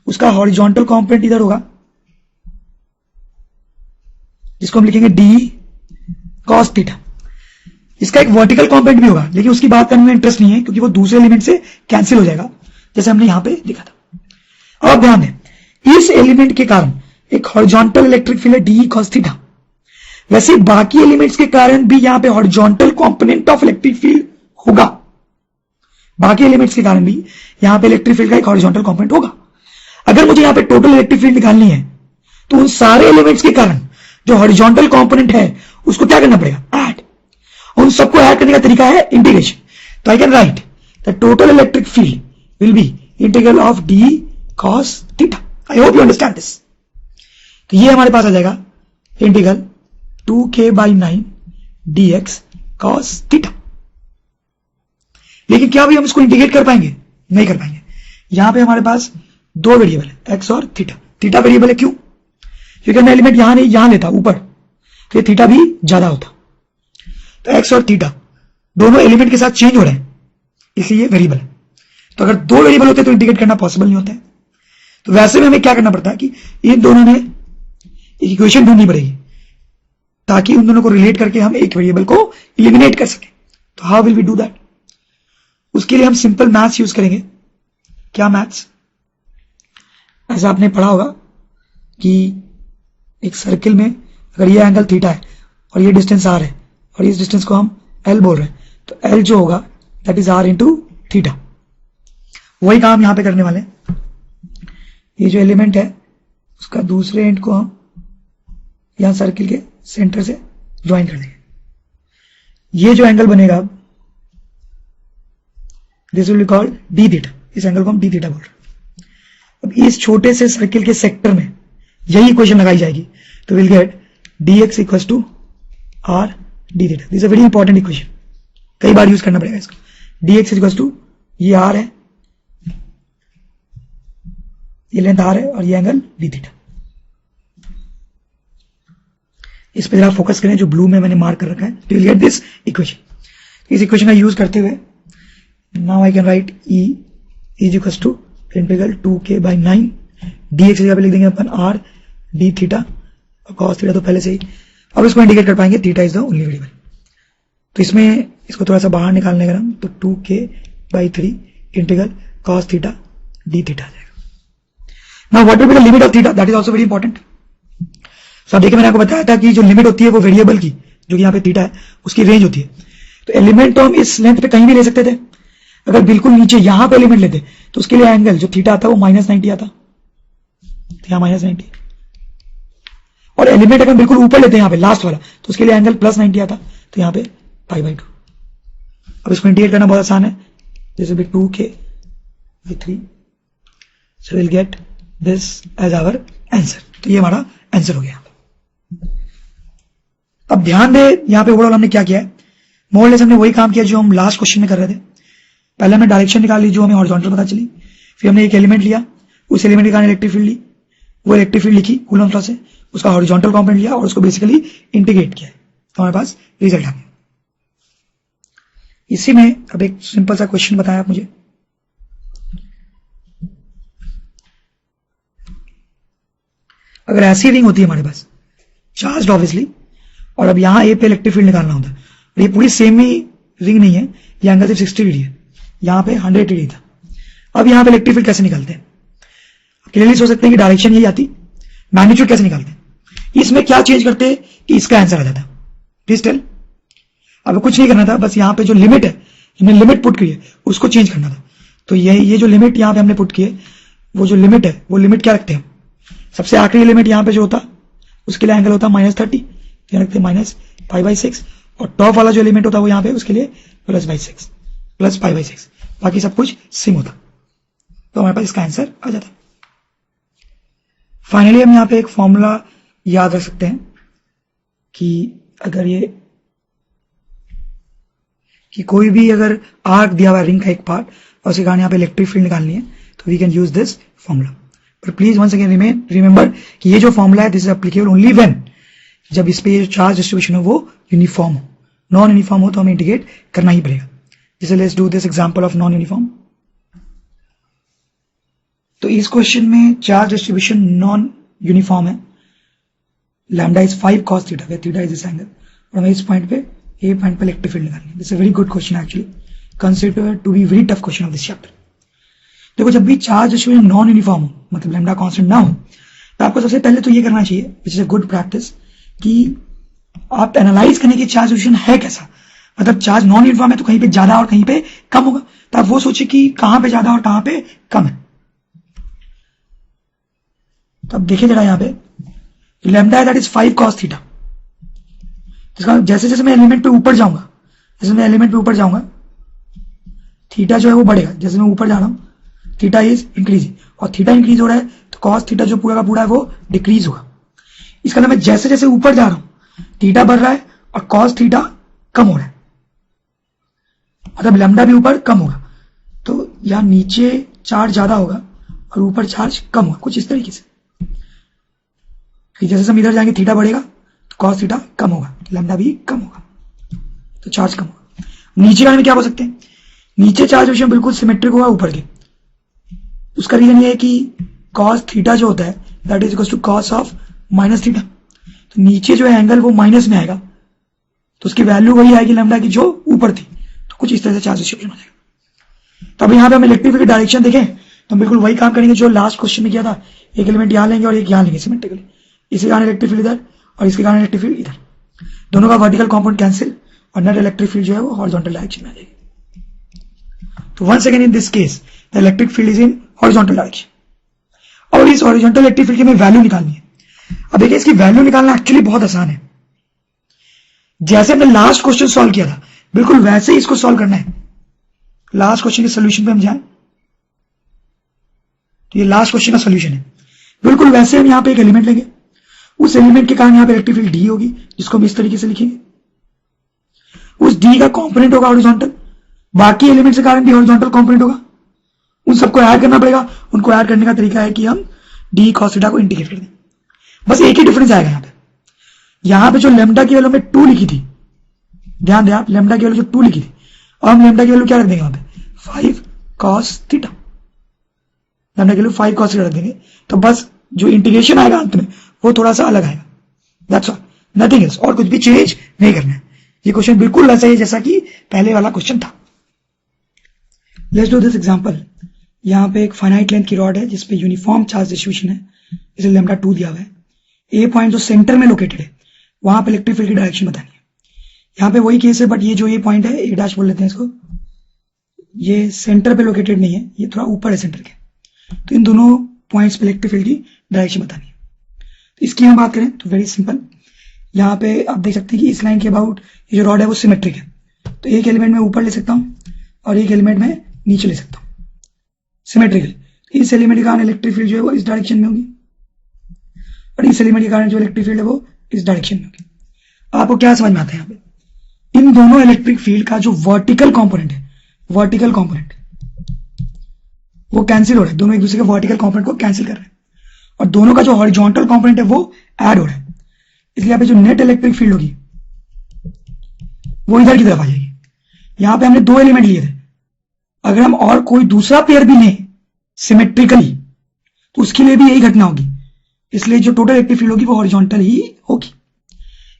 उसका हॉरिजॉन्टल कॉम्पोनेंट इधर होगा जिसको हम लिखेंगे d cos थीटा। इसका एक वर्टिकल कॉम्पोनेंट भी होगा लेकिन उसकी बात करने में इंटरेस्ट नहीं है क्योंकि वो दूसरे एलिमेंट से कैंसिल हो जाएगा जैसे हमने यहां पे दिखा था। अब ध्यान दें इस एलिमेंट के कारण एक हॉरिजॉन्टल इलेक्ट्रिक फील्ड है d cos थीटा। वैसे बाकी एलिमेंट्स के कारण भी यहां पे horizontal component of electric field होगा। बाकी एलिमेंट्स के कारण भी यहां पे इलेक्ट्रिक फील्ड का एक हॉरिजॉन्टल कंपोनेंट होगा। अगर मुझे यहां पे टोटल इलेक्ट्रिक फील्ड निकालनी है तो उन सारे एलिमेंट्स के कारण जो हॉरिजॉन्टल कंपोनेंट है उसको क्या करना पड़ेगा? ऐड। उन सबको ऐड करने का तरीका है इंटीग्रेशन। तो आई can write the total electric field will be integral of d cos theta. I hope you understand this. तो ये हमारे पास आ जाएगा integral 2k/9 dx cos theta. लेकिन क्या भी हम इसको इंटीग्रेट कर पाएंगे? नहीं कर पाएंगे। यहां पे हमारे पास दो वेरिएबल है x और थीटा। थीटा वेरिएबल है क्यों? क्योंकि मैं एलिमेंट यहां नहीं यहां लेता ऊपर तो ये थीटा भी ज्यादा होता। तो x और थीटा दोनों एलिमेंट के साथ चेंज हो रहे हैं इसलिए ये वेरिएबल है। तो अगर दो वेरिएबल होते तो इंटीग्रेट करना पॉसिबल नहीं होता है। तो वैसे में हमें क्या करना पड़ता है कि इन दोनों में इक्वेशन ढूंढनी पड़ेगी ताकि उन दोनों को रिलेट करके हम एक वेरिएबल को इलिमिनेट कर सकें। तो how will we do that? उसके लिए हम सिंपल मैथ्स यूज करेंगे। क्या मैथ्स? ऐसा आपने पढ़ा होगा कि एक सर्किल में अगर ये एंगल थीटा है और ये डिस्टेंस आर है और इस डिस्टेंस को हम एल बोल रहे हैं, तो एल जो होगा that is r into theta. वही काम यहां पे करने वाले हैं। ये जो एलिमेंट है उसका दूसरे एंड को हम यहां सर्किल के सेंटर से ज्वाइन कर देंगे। ये जो एंगल बनेगा this will be called D theta. इस एंगल को हम डी थीटा बोल रहे हैं। अब इस छोटे से सर्किल के सेक्टर में यही इक्वेशन लगाई जाएगी, तो will get dx equals to r d theta. This is a very important equation, कई बार यूज करना पड़ेगा इसको। dx इक्वल्स टू ये आर है, ये लेंथ आर है और ये एंगल डी थीटा। इस पर जरा फोकस करें, जो ब्लू में मैंने मार्क कर रखा है। तो विल गेट दिस इक्वेशन। इस इक्वेशन का यूज करते हुए now I can write E is equals to integral 2k by 9 dx जगह पे लिख देंगे अपन r d थीटा और cos थीटा तो पहले से ही। अब इसको इंडिकेट कर पाएंगे theta is the only variable. तो इसमें इसको थोड़ा सा बाहर निकालने का, तो 2k by 3 integral cos theta d theta आ जाएगा। Now what will be the limit of theta? That is also very important. So देखिए मैंने आपको बताया था कि जो लिमिट होती है वो वेरिएबल की, जो कि यहाँ पे थीटा है, उसकी रेंज होती है। तो एलिमेंट तो हम इस लेंथ पे कहीं भी ले सकते थे। अगर बिल्कुल नीचे यहां पे एलिमेंट लेते तो उसके लिए एंगल जो थीटा आता वो -90 आता, यहाँ -90। और एलिमेंट अगर बिल्कुल ऊपर लेते हैं यहाँ पे लास्ट वाला, तो उसके लिए एंगल +90 आता, तो यहाँ पे π/2। अब इसको इंटीग्रेट करना बहुत आसान है। This will be 2k by 3, so will get this as our answer. तो ये हमारा आंसर हो गया। अब ध्यान दे यहाँ पे ओवरऑल हमने क्या किया है। मोर लेस हमने वही काम किया जो हम लास्ट क्वेश्चन में कर रहे थे। पहले हमने डायरेक्शन निकाल ली जो हमें हॉरिजॉन्टल पता चली, फिर हमने एक एलिमेंट लिया, उस एलिमेंट के कारण इलेक्ट्रिक फील्ड ली, वो इलेक्ट्रिक फील्ड लिखी कूलम्ब लॉ से, उसका हॉरिजॉन्टल कंपोनेंट लिया और उसको बेसिकली इंटीग्रेट किया, तो हमारे पास रिजल्ट आ गया। इसी में अब एक सिंपल सा क्वेश्चन बताया आप मुझे। अगर ऐसी रिंग होती है हमारे पास चार्ज ऑब्वियसली, और अब यहां ए पे इलेक्ट्रिक फील्ड निकालना होता है, ये पूरी सेम ही रिंग नहीं है, ये एंगल सिर्फ 60 डिग्री है, यहां पे 100 डिग्री था। अब यहां पे इलेक्ट्रिक फील्ड कैसे निकालते हैं? क्लियरली सोच सकते हैं कि डायरेक्शन यही आती, मैग्नीट्यूड कैसे निकालते हैं? इसमें क्या चेंज करते हैं कि इसका आंसर आ जाता। Please tell. अब कुछ नहीं करना था, बस यहाँ पे जो लिमिट है, हमने लिमिट पुट की है, उसको चेंज करना था। तो ये जो लिमिट यहाँ पे हमने पुट की है, वो जो लिमिट है, वो लिमिट क्या रखते हैं? सबसे आखिरी लिमिट यहाँ पे जो होता उसके लिए एंगल होता -30, यहाँ रखते -π/6, और टॉप वाला जो एलिमेंट होता है वो यहाँ पे उसके लिए +/6 +π/6, बाकी सब कुछ सेम होता, तो हमारे पास इसका आंसर आ जाता। फाइनली हम यहाँ पे एक फॉर्मूला याद रख सकते हैं कि अगर ये कि कोई भी अगर आर्क दिया हुआ रिंग का एक पार्ट और उसके कारण यहाँ पे इलेक्ट्रिक फील्ड निकालनी है, तो we can use this formula. But please once again remember कि ये जो फॉर्मूला है this is applicable only when, जब इस पे चार्ज डिस्ट्रीब्यूशन हो वो यूनिफॉर्म हो। नॉन यूनिफॉर्म हो तो हमें इंटीग्रेट करना ही पड़ेगा। जैसे let's do this example of non uniform. तो इस क्वेश्चन में चार्ज डिस्ट्रीब्यूशन नॉन यूनिफॉर्म है। Lambda is 5 cos theta, where theta is this angle, और हमें इस पॉइंट पे ए पॉइंट पे इलेक्ट्रिक फील्ड निकालनी है। This is a very good question actually, considered to be very tough question of this chapter. देखो जब भी चार्ज डिस्ट्रीब्यूशन नॉन यूनिफॉर्म हो, मतलब लैम्डा कांस्टेंट ना हो, तो आपको सबसे पहले तो ये करना चाहिए, which is a good practice, कि आप एनालाइज करने की चार्ज डिस्ट्रीब्यूशन है कैसा। मतलब चार्ज नॉन यूनिफॉर्म है तो कहीं पे ज्यादा और कहीं पे कम होगा, तो आप वो सोचिए कि कहां पे ज्यादा और कहां पे कम है। तो अब देखिए जरा यहाँ पे lambda that is 5 cos theta. जैसे जैसे मैं एलिमेंट पे ऊपर जाऊंगा, जैसे मैं एलिमेंट पे ऊपर जाऊंगा, थीटा जो है वो बढ़ेगा। जैसे मैं ऊपर जा रहा हूं थीटा इज इंक्रीजिंग, और थीटा इंक्रीज हो रहा है तो cos थीटा जो पूरा का पूरा है वो डिक्रीज होगा। इसका मतलब मैं जैसे जैसे ऊपर जा रहा हूं थीटा बढ़ रहा है और cos थीटा कम हो रहा है, मतलब लैम्डा भी ऊपर कम होगा। तो यहां नीचे चार्ज ज्यादा होगा और ऊपर चार्ज कम होगा, कुछ इस तरीके से। जैसे जैसे हम इधर जाएंगे थीटा बढ़ेगा तो cos थीटा कम होगा, लैम्डा भी कम होगा, तो चार्ज कम होगा। नीचे वाले में क्या हो सकते हैं? नीचे चार्ज विषय बिल्कुल सिमेट्रिक होगा ऊपर के। उसका रीजन ये है कि cos थीटा जो होता है that is equal to cos of minus theta. तो नीचे जो है एंगल वो माइनस में आएगा, तो उसकी वैल्यू वही आएगी लैम्डा की जो ऊपर थी। तो कुछ इस तरह से चार्ज डिस्ट्रीब्यूशन हो जाएगा। तो अब यहाँ पे हम इलेक्ट्रिक फील्ड की डायरेक्शन देखें तो हम बिल्कुल वही काम करेंगे जो लास्ट क्वेश्चन में किया था। एक एलिमेंट यहाँ लेंगे और एक यहाँ लेंगे सिमेट्रिकली, इसके कारण इलेक्ट्रिक फील्ड इधर और इसके कारण इलेक्ट्रिक फील्ड इधर, दोनों का वर्टिकल कंपोनेंट कैंसिल और नेट इलेक्ट्रिक फील्ड जो है वो हॉरिजॉन्टल डायरेक्शन में आ जाएगी। तो once again in this case the electric field is in horizontal direction. और इस हॉरिजॉन्टल इलेक्ट्रिक फील्ड की हमें वैल्यू निकालनी है। अब देखिए इसकी वैल्यू निकालना एक्चुअली बहुत आसान है। जैसे हमने लास्ट क्वेश्चन सॉल्व किया था बिल्कुल वैसे ही इसको सॉल्व करना है। लास्ट क्वेश्चन के सोल्यूशन पे हम जाएं तो ये लास्ट क्वेश्चन का सोल्यूशन है। बिल्कुल वैसे हम यहाँ पे एक एलिमेंट लेंगे, उस एलिमेंट के कारण यहाँ पे इलेक्ट्रिक फील्ड डी होगी जिसको हम इस तरीके से लिखेंगे। उस डी का कंपोनेंट होगा हॉरिजॉन्टल, बाकी एलिमेंट के कारण भी हॉरिजॉन्टल कंपोनेंट होगा। उन सबको ऐड करना पड़ेगा। उनको ऐड करने का तरीका है कि हम डी cos थीटा को इंटीग्रेट कर दें। बस एक ही डिफरेंस आएगा यहाँ पे। यहाँ पे जो लेमडा की वैल्यू में 2 लिखी थी, ध्यान दें आप, लेमडा की वैल्यू जो 2 लिखी थी, और हम लेमडा की वैल्यू क्या रख देंगे वहां पे 5 cos थीटा। लेमडा की वैल्यू 5 cos थीटा रख देंगे। तो बस जो इंटीग्रेशन आएगा अंत में वो थोड़ा सा अलग आएगा, दैट्स ऑल, नथिंग एल्स। और कुछ भी चेंज नहीं करना है। ये क्वेश्चन बिल्कुल वैसा ही जैसा कि पहले वाला क्वेश्चन था। Let's do this example. यहाँ पे एक फाइनाइट लेंथ की रॉड है जिसपे यूनिफॉर्म चार्ज डिस्ट्रीब्यूशन है, इसे लैम्डा 2 दिया हुआ है। ए पॉइंट जो सेंटर में लोकेटेड है वहां पे इलेक्ट्रिक फील्ड की डायरेक्शन बतानी है। यहाँ पे वही केस है, बट ये जो ये पॉइंट है ए डैश बोल लेते हैं इसको, ये सेंटर पे लोकेटेड नहीं है, ये थोड़ा ऊपर है सेंटर के। तो इन दोनों पॉइंट्स पे इलेक्ट्रिक फील्ड की डायरेक्शन बतानी है। तो इसकी हम बात करें तो वेरी सिंपल। यहाँ पे आप देख सकते हैं कि इस लाइन के अबाउट ये जो रॉड है वो सिमेट्रिक है। तो एक एलिमेंट में ऊपर ले सकता हूँ और एक एलिमेंट में नीचे ले सकता हूँ सिमेट्रिकल। इस एलिमेंट के कारण इलेक्ट्रिक फील्ड जो है वो इस डायरेक्शन में होगी और इस एलिमेंट के कारण जो इलेक्ट्रिक फील्ड है वो इस डायरेक्शन में होगी। आपको क्या समझ में आता है यहाँ पे? इन दोनों इलेक्ट्रिक फील्ड का जो वर्टिकल कंपोनेंट है, वर्टिकल कंपोनेंट वो कैंसिल हो रहा है। दोनों एक दूसरे के वर्टिकल कंपोनेंट को कैंसिल कर रहे हैं और दोनों का जो हॉरिजॉन्टल कंपोनेंट है वो ऐड हो रहा है। इसलिए यहाँ पे जो नेट इलेक्ट्रिक फील्ड होगी वो इधर की तरफ आ जाएगी। यहाँ पे हमने 2 एलिमेंट लिए थे, अगर हम और कोई दूसरा पेयर भी लें सिमेट्रिकली तो उसके लिए भी यही घटना होगी। इसलिए जो टोटल इलेक्ट्रिक फील्ड होगी वो हॉरिजॉन्टल ही होगी।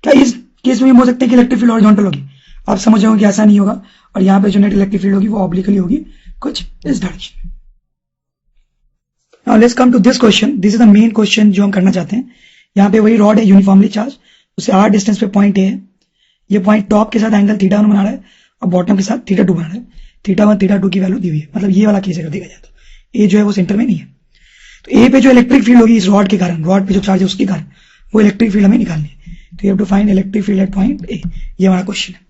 क्या इस केस में हो सकते हैं कि इलेक्ट्रिक फील्ड हॉरिजॉन्टल होगी? आप समझ जाओगे कि ऐसा नहीं होगा और यहाँ पे जो नेट इलेक्ट्रिक फील्ड होगी वो ऑब्लिकली होगी, कुछ इस डायरेक्शन में। Now let's come to this question. This is the main question जो हम करना चाहते हैं। यहाँ पे वही रॉड है यूनिफॉर्मली चार्ज, उससे r डिस्टेंस पे पॉइंट ए है। ये पॉइंट टॉप के साथ एंगल थीटा 1 बना रहा है और बॉटम के साथ थीटा 2 बना रहा है। थीटा 1 थीटा 2 की वैल्यू दी हुई है, मतलब ये वाला केस अगर देखा जाए तो ए जो है वो सेंटर में नहीं है। तो ए पे जो इलेक्ट्रिक फील्ड होगी इस रॉड के कारण, रॉड पे जो चार्ज है उसके कारण, वो इलेक्ट्रिक फील्ड हमें निकालनी है। तो you have to find electric field at point A, ये हमारा क्वेश्चन है।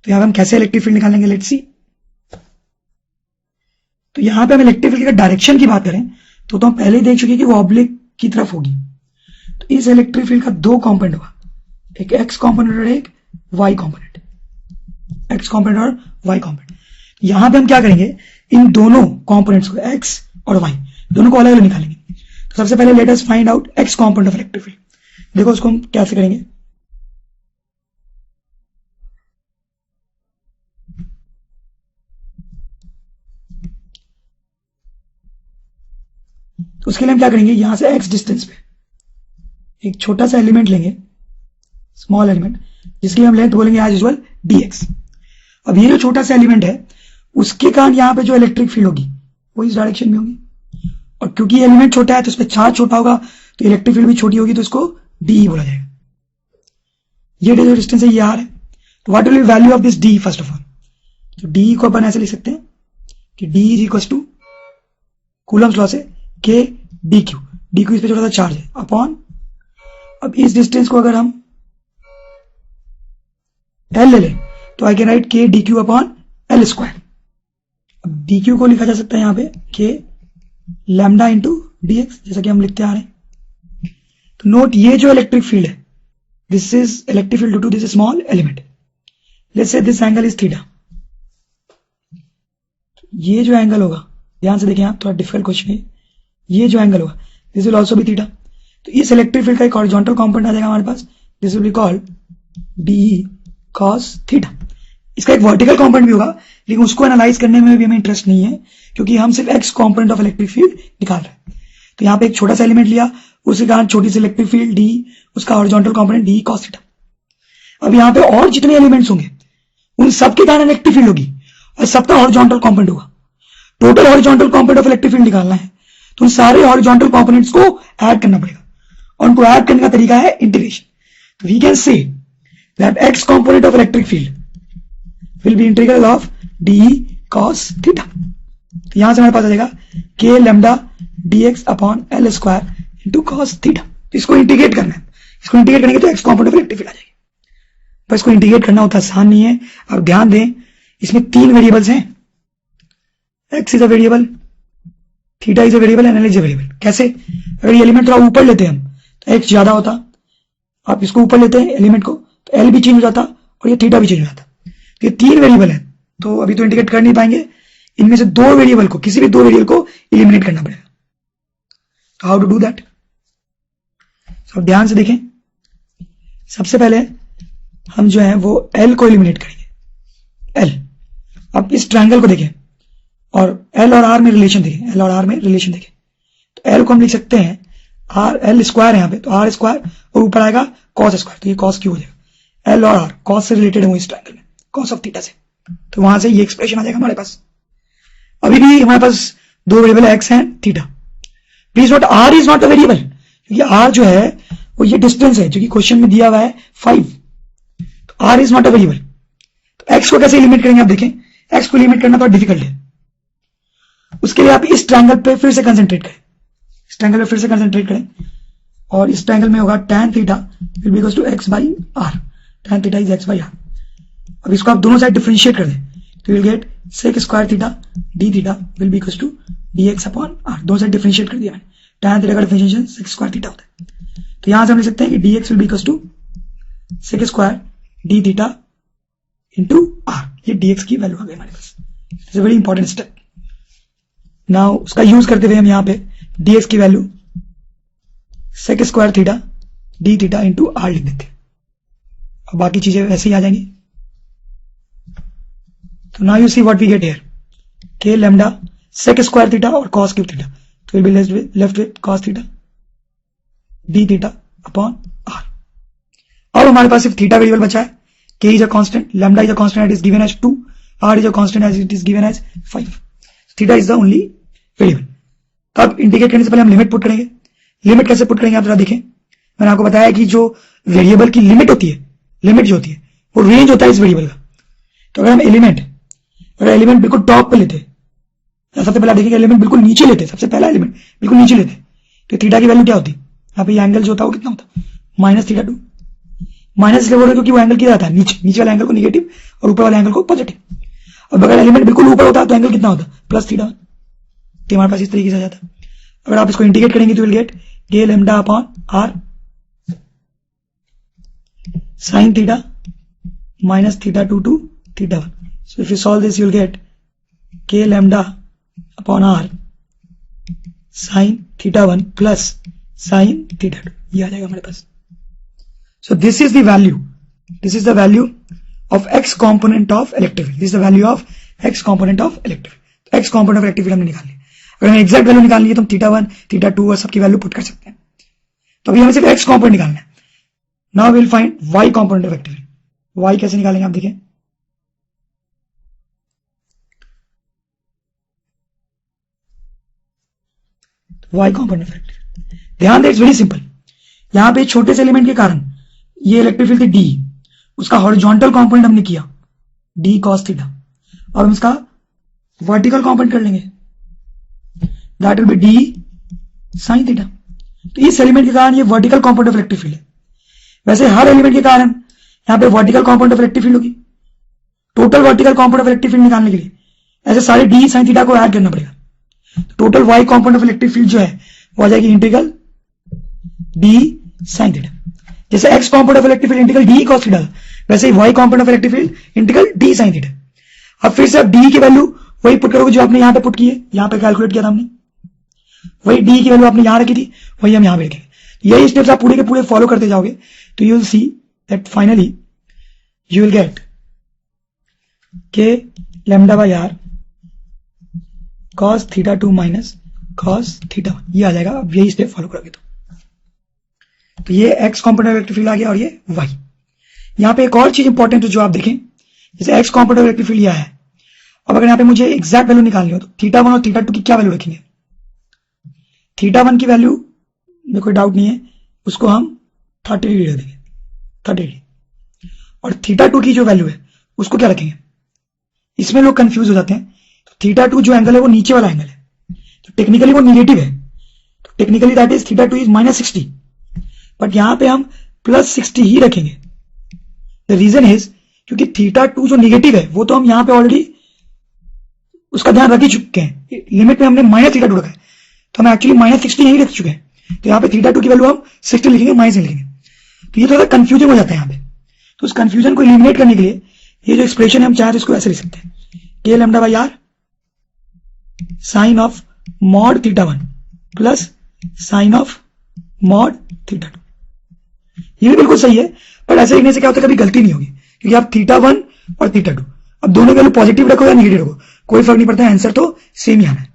तो यहाँ हम कैसे इलेक्ट्रिक फील्ड निकालेंगे, लेट्स सी। तो यहाँ पे हम इलेक्ट्रिक फील्ड का डायरेक्शन की बात करें तो हम पहले ही देख चुके कि वो ऑब्लिक की तरफ होगी। तो इस इलेक्ट्रिक फील्ड का 2 कंपोनेंट होगा, एक एक्स कंपोनेंट और एक वाई कंपोनेंट, एक्स कंपोनेंट और वाई कंपोनेंट। यहां पे हम क्या करेंगे, इन दोनों कंपोनेंट्स को एक्स और वाई दोनों को अलग अलग निकालेंगे। तो सबसे पहले let us find out x component of electric field. देखो उसको हम कैसे करेंगे। तो उसके लिए हम क्या करेंगे, यहां से एक्स डिस्टेंस पे एक छोटा सा एलिमेंट लेंगे, स्मॉल एलिमेंट, जिसकी हम लेंथ बोलेंगे एज यूजुअल dx। अब ये जो छोटा सा एलिमेंट है उसके कारण यहां पे जो इलेक्ट्रिक फील्ड होगी वो इस डायरेक्शन में होगी, और क्योंकि एलिमेंट छोटा है तो उस पर चार्ज छोटा होगा तो इलेक्ट्रिक फील्ड भी छोटी होगी, तो इसको डी बोला जाएगा। ये जो डिस्टेंस है ये आर है। तो what will be value of this d first of all? तो डी को अपन ऐसे लिख सकते हैं कि d is equal to Coulomb's law से k D Q. D Q इस पे छोटा सा चार्ज है अपॉन, अब इस डिस्टेंस को अगर हम एल ले लें तो आई कैन राइट के D Q upon L square. अब डी क्यू को लिखा जा सकता है यहाँ पे के लैम्डा इंटू डी एक्स, जैसा कि हम लिखते आ रहे हैं। तो नोट, ये जो इलेक्ट्रिक फील्ड है this is electric field due to this small element. Let's say this angle is theta. ये जो एंगल होगा, ध्यान से देखें आप, थोड़ा डिफिकल्ट क्वेश्चन है, ये जो एंगल होगा this will also be theta. तो इस इलेक्ट्रिक फील्ड का एक हॉरिजॉन्टल कंपोनेंट आ जाएगा हमारे पास, this will be called d cos theta. इसका एक वर्टिकल कंपोनेंट भी होगा, लेकिन उसको एनालाइज करने में भी हमें इंटरेस्ट नहीं है क्योंकि हम सिर्फ x component of electric field निकाल रहे हैं। तो यहाँ पे एक छोटा सा एलिमेंट लिया, उसके कारण छोटी सी इलेक्ट्रिक फील्ड डी, उसका horizontal component D cos theta. अब यहाँ पे और जितने एलिमेंट्स होंगे उन सब के कारण इलेक्ट्रिक फील्ड होगी, और सबका हॉरिजॉन्टल कंपोनेंट होगा। Total horizontal component of electric field निकालना है तो उन सारे हॉरिजॉन्टल कंपोनेंट्स को ऐड करना पड़ेगा और उनको ऐड करने का तरीका है इंटीग्रेशन। तो we can say that x component of electric field will be integral of d cos theta. तो यहां से हमारे पास आ जाएगा k lambda dx upon L square into cos theta. तो इसको इंटीग्रेट करना है, इसको इंटीग्रेट करेंगे तो x component of electric field आ जाएगी। पर इसको इंटीग्रेट करना उतना आसान नहीं है। अब ध्यान दें इसमें 3 वेरिएबल्स हैं, x is a variable, theta is a variable and L is a variable. कैसे? अगर ये एलिमेंट थोड़ा ऊपर लेते हैं हम तो एक्स ज्यादा होता, आप इसको ऊपर लेते हैं एलिमेंट को तो एल भी चेंज हो जाता और ये थीटा भी चेंज हो जाता। तो ये 3 वेरिएबल है तो अभी तो इंटीग्रेट कर नहीं पाएंगे, इनमें से 2 वेरिएबल को, किसी भी 2 वेरिएबल को एलिमिनेट करना पड़ेगा। तो हाउ टू डू दैट? सब ध्यान से देखें। सबसे पहले हम जो है वो एल को एलिमिनेट करेंगे। एल, अब इस ट्रायंगल को देखें और एल और आर में रिलेशन देखें, एल और आर में रिलेशन देखें। तो एल को हम लिख सकते हैं आर, एल स्क्वायर है यहाँ पे तो आर स्क्वायर और ऊपर आएगा कॉस स्क्वायर, तो ये कॉस क्यू हो जाएगा। एल और आर कॉस से रिलेटेड है वो इस ट्रायंगल में, कॉस ऑफ थीटा से, तो वहां से ये एक्सप्रेशन आ जाएगा हमारे पास। अभी भी हमारे पास 2 वेरिएबल एक्स है, theta. Please note r is not a variable, क्योंकि आर जो है वो ये डिस्टेंस है जो कि क्वेश्चन में दिया हुआ है 5, तो r is not a variable. तो एक्स को कैसे एलिमिनेट करेंगे आप देखें, एक्स को एलिमिनेट करना तो डिफिकल्ट है। उसके लिए आप इस ट्रायंगल पे फिर से कंसंट्रेट करें, इस ट्रायंगल पे फिर से कंसंट्रेट करें और इस ट्रायंगल में होगा tan theta will be equal to x by r, tan theta is x by r. अब इसको आप दोनों साइड डिफरेंशिएट कर दें तो will get sec square theta d theta will be equal to dx upon r। दोनों side differentiate कर दिया मैंने, tan थीटा का डिफरेंशिएशन sec स्क्वायर थीटा होता है। तो यहां से हम लिख सकते हैं कि dx will be equal to sec square d theta into r। ये dx की वैल्यू आ गई हमारे पास। It's a very important step. Now उसका यूज करते हुए हम यहाँ पे dx की value sec square theta d theta into r लिख देते हैं और बाकी चीजें वैसे ही आ जाएंगी। तो now you see what we get here, k lambda sec square theta और cos क्यूब थीटा, तो will be left with cos theta d theta upon r। अब हमारे पास सिर्फ थीटा वेरिएबल बचा है, k is a constant, lambda is a constant it is given as 2, r is a constant as it is given as 5, theta is the only variable. तो अब integrate करने से पहले हम लिमिट पुट करेंगे। Limit कैसे पुट करेंगे आप जरा देखें। मैंने आपको बताया कि जो वेरिएबल की लिमिट होती है, लिमिट जो होती है वो रेंज होता है इस वेरिएबल का। तो अगर हम एलिमेंट बिल्कुल टॉप पे लेते, सबसे पहले देखेंगे एलिमेंट बिल्कुल नीचे लेते, सबसे पहला एलिमेंट बिल्कुल नीचे लेते तो थीटा की वैल्यू क्या होती? यहाँ पे एंगल जो होता है वो कितना होता? Minus theta 2। माइनस इसलिए बोल रहे क्योंकि वो एंगल किया जाता है नीचे वाले एंगल को निगेटिव और ऊपर वाले एंगल को पॉजिटिव। अब अगर एलिमेंट बिल्कुल ऊपर होता तो एंगल कितना होता? Plus theta. तो हमारे पास इस तरीके से आ जाता। अगर आप इसको इंटीग्रेट करेंगे तो will get k lambda upon r sin theta minus theta 2 to theta 1. So if you solve this, you will get k lambda upon r sin theta 1 plus sin theta 2. ये आ जाएगा हमारे पास. So this is the value. This is the value of x component of electric field. This is the value of x component of electric field. x component of electric field हमने निकाल लिया. अगर हमें exact value निकालनी है तो हम theta 1, theta 2 और सबकी वैल्यू पुट कर सकते हैं. तो अभी हमें सिर्फ x कंपोनेंट निकालना है. Now will find y component of electric field. y कैसे निकालेंगे आप देखिए. y component of electric field. ध्यान दें, इट्स वेरी सिंपल. यहां पे छोटे से एलिमेंट के कारण ये इलेक्ट्रिक फील्ड थी d, उसका हॉरिजॉन्टल कंपोनेंट हमने किया d cos थीटा, और हम इसका वर्टिकल कंपोनेंट कर लेंगे, that will be d sin theta. तो इस एलिमेंट के कारण ये vertical component of electric field है. वैसे हर एलिमेंट के कारण यहां पे vertical component of electric field होगी. Total vertical component of electric field निकालने के लिए ऐसे सारे d sin थीटा को ऐड करना पड़ेगा. Total y component of electric field जो है वो आ जाएगी इंटीग्रल d sin थीटा. जैसे x component of electric field integral d cos theta, वैसे ही y component of electric field integral d sin theta. अब फिर से आप d की वैल्यू वही पुट करोगे जो आपने यहां पे पुट की है, यहां पे कैलकुलेट किया था हमने, वही d की वैल्यू आपने यहां रखी थी, वही हम यहां पे रखेंगे. यही स्टेप्स आप पूरे के पूरे फॉलो करते जाओगे तो you will see that finally you will get k lambda by r cos theta 2 minus cos theta 1. ये आ जाएगा. अब यही स्टेप फॉलो करोगे तो ये x कंपोनेंट इलेक्ट्रिक फील्ड आ गया और ये y. यहाँ पे एक और चीज इंपॉर्टेंट है जो आप देखें, जैसे x कंपोनेंट इलेक्ट्रिक फील्ड यह है अब अगर यहाँ पे मुझे एग्जैक्ट वैल्यू निकालनी हो तो थीटा वन और थीटा टू की क्या वैल्यू रखेंगे? थीटा वन की वैल्यू में कोई डाउट नहीं है, उसको हम 30 डिग्री रख देंगे, 30 डिग्री। और थीटा टू की जो वैल्यू है उसको क्या रखेंगे? इसमें लोग कंफ्यूज हो जाते हैं। तो थीटा टू जो एंगल है वो नीचे वाला एंगल है, तो टेक्निकली वो निगेटिव है, तो technically that is theta two is -60, but यहां पे हम +60 ही रखेंगे। द रीजन इज क्योंकि थीटा टू जो निगेटिव है वो तो हम यहां पे ऑलरेडी उसका ध्यान रख ही चुके हैं, लिमिट में हमने -θ2 रखा है, तो हम एक्चुअली -60 यही रख चुके हैं। तो यहाँ पे थीटा टू की वैल्यू हम 60 लिखेंगे, माइनस लिखेंगे, तो ये थोड़ा कंफ्यूजन हो जाता है यहाँ पे। तो उस कंफ्यूजन को एलिमिनेट करने के लिए ये जो एक्सप्रेशन है हम चाहे तो इसको ऐसे लिख सकते हैं, k lambda by r sine of mod theta one plus sine of mod theta two. ये भी बिल्कुल सही है, पर ऐसे लिखने से क्या होता है, कभी गलती नहीं होगी, क्योंकि आप थीटा वन और थीटा टू अब दोनों वैल्यू पॉजिटिव रखो या निगेटिव रखो कोई फर्क नहीं पड़ता है, आंसर तो सेम ही आना है।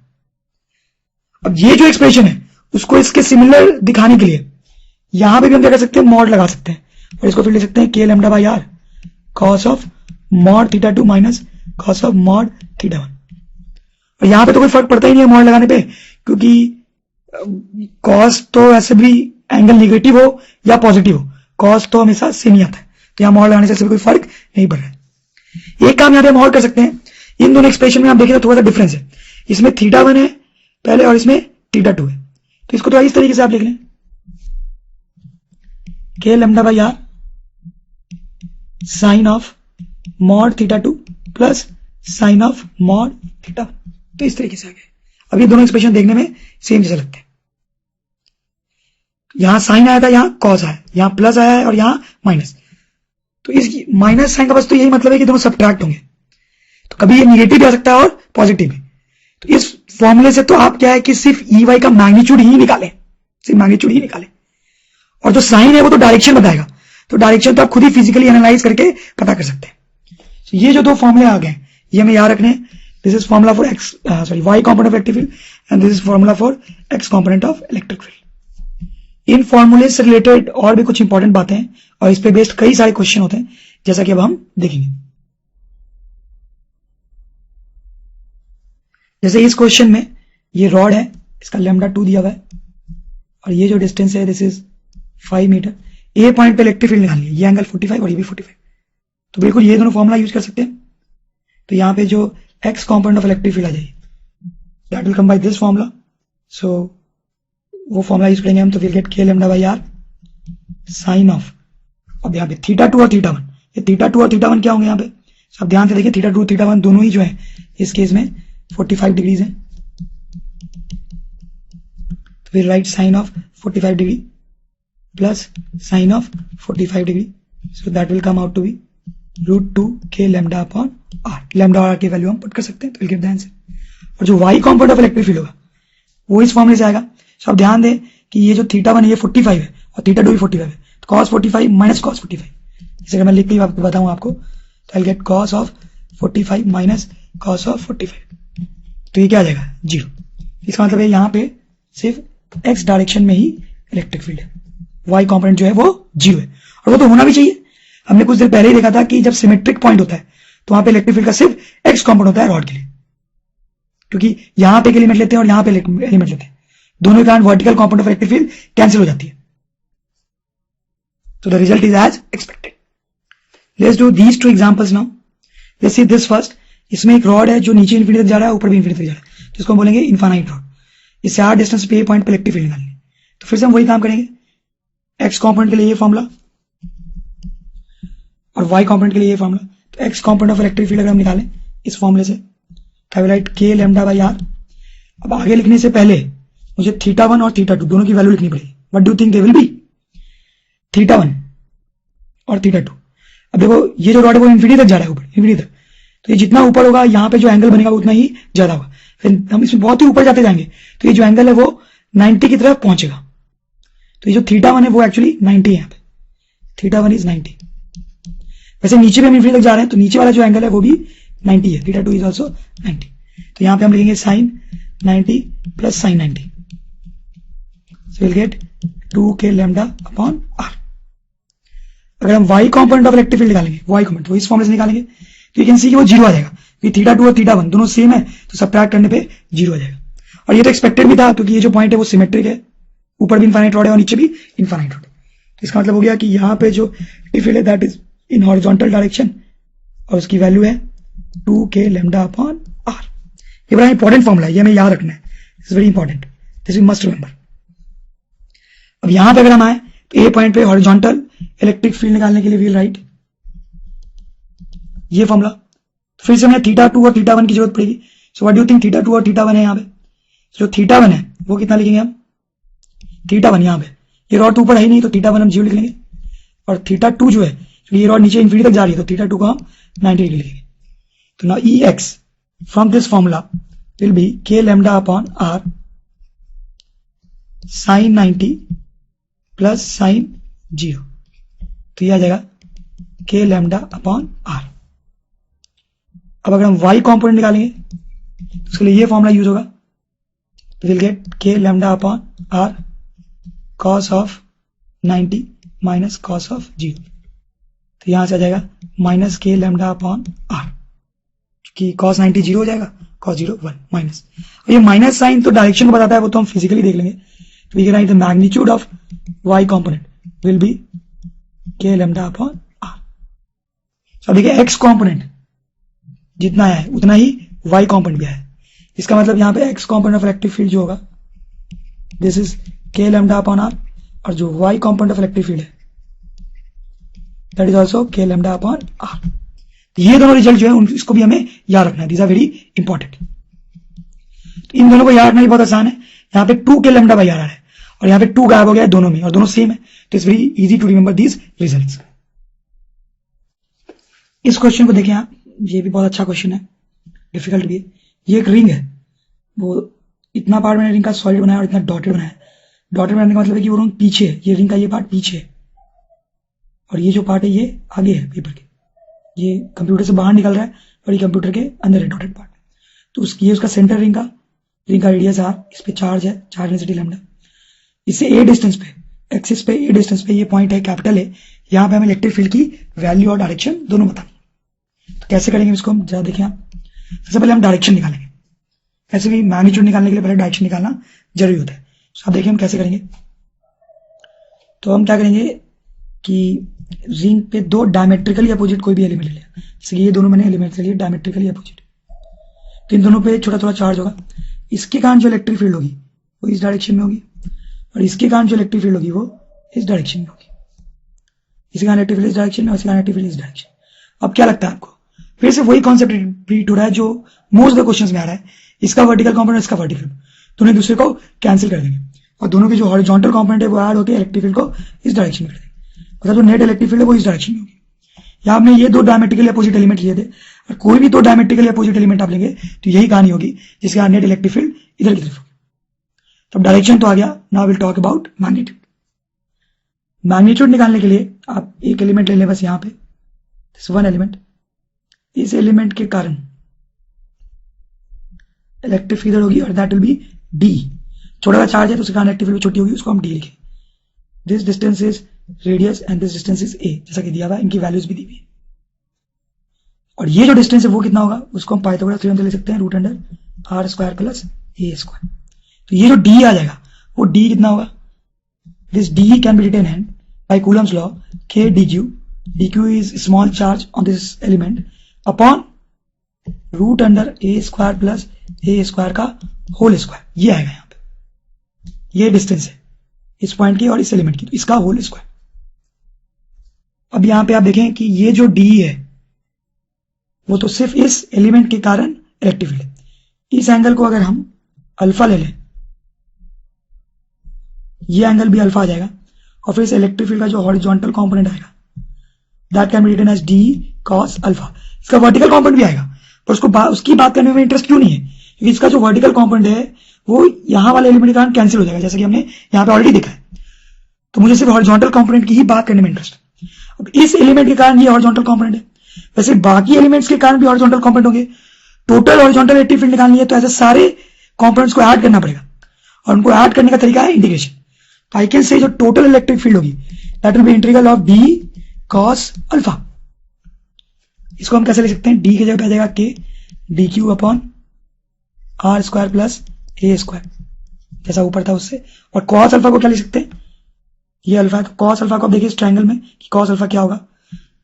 अब ये जो एक्सप्रेशन है उसको इसके सिमिलर दिखाने के लिए यहां पे भी हम क्या कर सकते हैं, मॉड लगा सकते हैं, और इसको फिर लिख सकते हैं k lambda by r cos of mod theta two minus cos of mod theta one. और यहां पे तो कोई फर्क पड़ता ही नहीं है मॉड लगाने पे, क्योंकि कॉस तो ऐसे भी एंगल निगेटिव हो या पॉजिटिव हो, कॉस तो हमेशा सेम ही आता है, तो यहां मॉड लगाने से कोई फर्क नहीं पड़ रहा है। एक काम यहां पे हम और कर सकते हैं, इन दोनों एक्सप्रेशन में आप देखें तो थोड़ा सा डिफरेंस है, इसमें थीटा वन है पहले और इसमें थीटा टू है, तो इसको तो इस तरीके से आप लिख लें, k lambda by r sine of mod theta two plus sine of mod theta, तो इस तरीके से आ गए। अब ये दोनों एक्सप्रेशन देखने में सेम जैसे लगते हैं, यहां साइन आया था, यहां कॉस आया, यहां प्लस आया है और यहां माइनस, तो इस माइनस साइन का बस तो यही मतलब है कि दोनों सब्ट्रैक्ट होंगे, तो कभी ये निगेटिव भी आ सकता है और पॉजिटिव भी। तो इस फॉर्मूले से तो आप क्या है कि सिर्फ ई वाई का मैग्नीट्यूड ही निकालें, सिर्फ मैग्नीट्यूड ही निकालें, और जो साइन है वो तो डायरेक्शन बताएगा, तो डायरेक्शन तो आप खुद ही फिजिकली एनालाइज करके पता कर सकते हैं। तो ये जो दो फॉर्मूले आ गए ये हमें याद रखने, this is formula for x y component of electric field and this is formula for x component of electric field. इन फॉर्मूले से रिलेटेड और भी कुछ इंपॉर्टेंट बातें हैं और इस पे बेस्ड कई सारे क्वेश्चन होते हैं, जैसा कि अब हम देखेंगे। जैसे इस क्वेश्चन में ये रॉड है, इसका लैम्डा 2 दिया हुआ है और ये जो डिस्टेंस है this is 5 metre, A point पे इलेक्ट्रिक फील्ड निकालनी है, ये एंगल 45 और ये भी 45, तो बिल्कुल ये दोनों फॉर्मूला यूज कर सकते हैं। तो यहाँ पे जो x component of electric field आ जाएगी that will come by this formula, so वो फॉर्मूला यूज करेंगे हम, तो will get k lambda by r sine of, अब यहाँ पे थीटा टू और थीटा वन, ये थीटा टू और थीटा वन क्या होंगे यहाँ पे, सब ध्यान से देखिए, थीटा टू थीटा वन दोनों ही जो है इस केस में 45 डिग्रीज है, तो फिर write sine of 45 degree plus sine of 45 degree, so that will come out to be √2 k lambda upon r, lambda और r की वैल्यू हम पुट कर सकते हैं, तो विल गेट द आंसर। और जो y component of electric field होगा वो इस फॉर्मूले से आएगा। सो आप ध्यान दें कि ये जो थीटा वन है ये 45 है और थीटा टू भी 45 है, तो cos 45 माइनस cos 45, इसे अगर मैं लिख के बताऊं आपको तो I gate cos of 45 minus cos of 45, तो ये क्या आ जाएगा 0। इसका मतलब है यहाँ पे सिर्फ x डायरेक्शन में ही इलेक्ट्रिक फील्ड है, y कॉम्पोनेंट जो है वो 0 है, और वो तो होना भी चाहिए। हमने कुछ देर पहले ही देखा था कि जब सिमेट्रिक पॉइंट होता है तो वहां पे इलेक्ट्रिक फील्ड का सिर्फ x कॉम्पोनेंट होता है रॉड के लिए, क्योंकि यहां पे एलिमेंट लेते हैं और यहां पे एलिमेंट लेते हैं, दोनों के कारण vertical component of electric field cancel हो जाती है, तो the result is as expected. Let's do these two examples now. Let's see this first, इसमें एक रॉड है जो नीचे इन्फिनिटी तक जा रहा है, ऊपर भी इन्फिनिटी तक जा रहा है, जिसको हम बोलेंगे इनफाइनाइट रॉड। इससे आर डिस्टेंस पे पॉइंट पे इलेक्ट्रिक फील्ड निकालनी है, तो फिर से हम वही काम करेंगे, एक्स कॉम्पोनेंट के लिए ये फॉर्मूला और y कॉम्पोनेंट के लिए ये फॉर्मूला। तो x component of electric field अगर हम निकालें इस फॉर्मूले से, तो I will write k lambda by r। अब आगे लिखने से पहले मुझे थीटा वन और थीटा टू दोनों की वैल्यू लिखनी पड़ेगी। What do think they will be? Theta one और थीटा टू। अब देखो ये जो रॉड है वो इन्फिनिटी तक जा रहा है, ऊपर इन्फिनिटी तक, तो ये जितना ऊपर होगा यहाँ पे जो एंगल बनेगा उतना ही ज्यादा होगा, फिर हम इसमें बहुत ही ऊपर जाते जाएंगे तो ये जो एंगल है वो 90 की तरफ पहुंचेगा। तो ये जो थीटा वन है वो एक्चुअली 90 है, यहाँ पे थीटा वन इज 90। वैसे नीचे भी हम इन्फिनिटी तक जा रहे हैं तो नीचे वाला जो एंगल है वो भी 90 है, थीटा टू इज ऑल्सो 90। तो यहाँ पे हम लिखेंगे sine 90 plus sine 90, so will get 2k lambda upon r। अगर हम y component of electric field निकालेंगे, y कॉम्पोनेंट वो इस फॉर्मूले से निकालेंगे, तो यू कैन सी कि वो 0 आ जाएगा, क्योंकि थीटा 2 और थीटा 1 दोनों सेम है, तो सबट्रैक्ट करने पे 0 आ जाएगा। और ये तो एक्सपेक्टेड भी था, क्योंकि ये जो पॉइंट है वो सिमेट्रिक है, ऊपर भी इनफाइनाइट रॉड है और नीचे भी इनफाइनाइट रॉड है। इसका मतलब हो गया कि यहाँ पे जो फील्ड है that is in horizontal direction, और उसकी वैल्यू है 2k लैम्डा अपॉन r। ये बड़ा इंपॉर्टेंट फॉर्मूला है, ये हमें याद रखना है, it's very important, this we must remember. अब यहां पे अगर हम आए तो ए पॉइंट पे हॉरिजॉन्टल इलेक्ट्रिक फील्ड निकालने के लिए वील राइट ये फॉर्मूला, फिर से हमें थीटा 2 और थीटा 1 की जरूरत पड़ेगी। So what do you think theta 2 और थीटा 1 है यहाँ पे? जो थीटा 1 है वो कितना लिखेंगे हम? थीटा 1 यहाँ पे, ये रॉड तो ऊपर है ही नहीं, तो थीटा 1 हम 0 लिख लेंगे, और थीटा 2 जो है, तो ये रॉड नीचे इंफिनिटी तक जा रही है, तो थीटा 2 को हम 90 डिग्री लिखेंगे। तो now E x from this formula will be k lambda upon r sine 90 plus sine 0, तो ये आ जाएगा k लैम्डा अपॉन r। अब अगर हम y कॉम्पोनेंट निकालेंगे तो उसके लिए ये फॉर्मूला यूज होगा, तो will get k lambda upon r cos of 90 minus cos of 0, तो यहां से आ जाएगा minus k lambda upon r, कि cos 90 0 हो जाएगा, cos 0 1 माइनस। ये माइनस साइन तो डायरेक्शन को बताता है, वो तो हम फिजिकली देख लेंगे। तो we can write the magnitude of y component will be k lambda upon r। अब देखिए x कॉम्पोनेंट जितना है उतना ही y कॉम्पोनेंट भी है, इसका मतलब यहाँ पे x component of electric field जो होगा this is k lambda upon r, और जो y component of electric field है that is also k lambda upon r। ये दोनों रिजल्ट जो है इसको भी हमें याद रखना है, दीज आर वेरी इंपॉर्टेंट। तो इन दोनों को याद रखना भी बहुत आसान है। यहाँ पे 2k लैम्डा बाई r है, और यहाँ पे 2 गायब हो गया है दोनों में, और दोनों सेम है, तो it's very easy to remember these results. इस क्वेश्चन को देखें आप, ये भी बहुत अच्छा क्वेश्चन है, डिफिकल्ट भी है। ये एक रिंग है, वो इतना पार्ट मैंने रिंग का सॉलिड बनाया और इतना डॉटेड बनाया। डॉटेड बनाने का मतलब है कि वो रिंग पीछे है, ये रिंग का ये पार्ट पीछे है, और ये जो पार्ट है ये आगे है पेपर के, ये कंप्यूटर से बाहर निकल रहा है और ये कंप्यूटर के अंदर है डॉटेड पार्ट। तो ये उसका सेंटर रिंग का रेडियस r, इस पे चार्ज है, चार्ज डेंसिटी लैम्डा। इससे a डिस्टेंस पे, एक्सिस पे a डिस्टेंस पे ये पॉइंट है कैपिटल है, यहाँ पे हमें इलेक्ट्रिक फील्ड की वैल्यू और डायरेक्शन दोनों बतानी है। तो कैसे करेंगे इसको हम जरा देखें आप। सबसे पहले हम डायरेक्शन निकालेंगे, ऐसे भी मैग्नीट्यूड निकालने के लिए पहले डायरेक्शन निकालना जरूरी होता है। तो आप देखिए हम कैसे करेंगे। तो हम क्या करेंगे कि रिंग पे दो डायमेट्रिकली अपोजिट कोई भी एलिमेंट ले लिया, जैसे ये दोनों मैंने एलिमेंट ले लिए डायमेट्रिकली अपोजिट, तो इन दोनों पे छोटा छोटा चार्ज होगा। इसके कारण जो इलेक्ट्रिक फील्ड होगी वो इस डायरेक्शन में होगी, और इसके कारण जो इलेक्ट्रिक फील्ड होगी वो इस डायरेक्शन में होगी। इसके कारण इलेक्ट्रिक फील्ड इस डायरेक्शन में, और इसके कारण इलेक्ट्रिक फील्ड इस डायरेक्शन। अब क्या लगता है आपको, फिर से वही कॉन्सेप्ट रिपीट हो रहा है जो मोस्ट ऑफ द क्वेश्चंस में आ रहा है। इसका वर्टिकल कंपोनेंट, इसका वर्टिकल, दोनों एक दूसरे को कैंसिल कर देंगे, और दोनों के जो हॉरिजॉन्टल कंपोनेंट है वो ऐड होकर इलेक्ट्रिक फील्ड को इस डायरेक्शन में कर देंगे, मतलब जो नेट इलेक्ट्रिक फील्ड है वो इस डायरेक्शन में होगी। यहाँ हमने ये दो डायमेट्रिकली अपोजिट एलिमेंट लिए थे, और कोई भी दो डायमेट्रिकली अपोजिट एलिमेंट आप लेंगे तो यही कहानी होगी, जिसके कारण नेट इलेक्ट्रिक फील्ड इधर की तरफ होगी। तो डायरेक्शन तो आ गया, now will talk about magnitude. Magnitude निकालने के लिए आप एक एलिमेंट ले लें बस यहाँ पे, दिस वन एलिमेंट। इस एलिमेंट के कारण इलेक्ट्रिक फील्ड होगी, और दैट विल बी डी। छोटा सा चार्ज है तो उसके कारण इलेक्ट्रिक फील्ड छोटी होगी, उसको हम डी लिखें। This distance is radius and this distance is a, जैसा कि दिया हुआ है, इनकी वैल्यूज भी दी हुई है। और ये जो डिस्टेंस है वो कितना होगा, उसको हम पाइथागोरस थ्योरम से ले सकते हैं, root under r square plus ए स्क्वायर। तो ये जो डी आ जाएगा वो डी कितना होगा, this d can be written hand by Coulomb's law, k dq is small charge on this element upon root under A square plus A square का whole square. ये आएगा यहाँ पे, ये डिस्टेंस है इस पॉइंट की और इस एलिमेंट की, तो इसका होल स्क्वायर। अब यहां पे आप देखें कि ये जो डी है वो तो सिर्फ इस एलिमेंट के कारण इलेक्ट्रिक फील्ड है। इस एंगल को अगर हम अल्फा ले लें, ये एंगल भी अल्फा आ जाएगा, और फिर इस इलेक्ट्रिक फील्ड का जो हॉरिजॉन्टल कंपोनेंट आएगा that can be written as D cos alpha. इसका वर्टिकल कंपोनेंट भी आएगा, पर उसकी बात करने में इंटरेस्ट क्यों नहीं है, क्योंकि इसका जो वर्टिकल कंपोनेंट है वो यहां वाले एलिमेंट के कारण कैंसिल हो जाएगा, जैसा कि हमने यहां पे ऑलरेडी देखा है। तो मुझे सिर्फ हॉरिजॉन्टल कंपोनेंट की ही बात करने में इंटरेस्ट है। अब इस एलिमेंट के कारण ये हॉरिजॉन्टल कंपोनेंट है, वैसे बाकी एलिमेंट्स के कारण भी हॉरिजॉन्टल कंपोनेंट होंगे। टोटल हॉरिजॉन्टल इलेक्ट्रिक फील्ड निकालनी है तो ऐसे सारे कंपोनेंट्स को ऐड करना पड़ेगा, और उनको ऐड करने का तरीका है इंटीग्रेशन। तो आई कैन से जो टोटल इलेक्ट्रिक फील्ड होगी that will be integral of d cos alpha. इसको हम कैसे लिख सकते हैं, डी की जगह पे आ जाएगा K D Q upon R square plus ए स्क्वायर, जैसा ऊपर था उससे। और कॉस अल्फा को क्या लिख सकते हैं, ये अल्फा है, कॉस अल्फा को आप देखिए इस ट्रायंगल में कि कॉस अल्फा क्या होगा,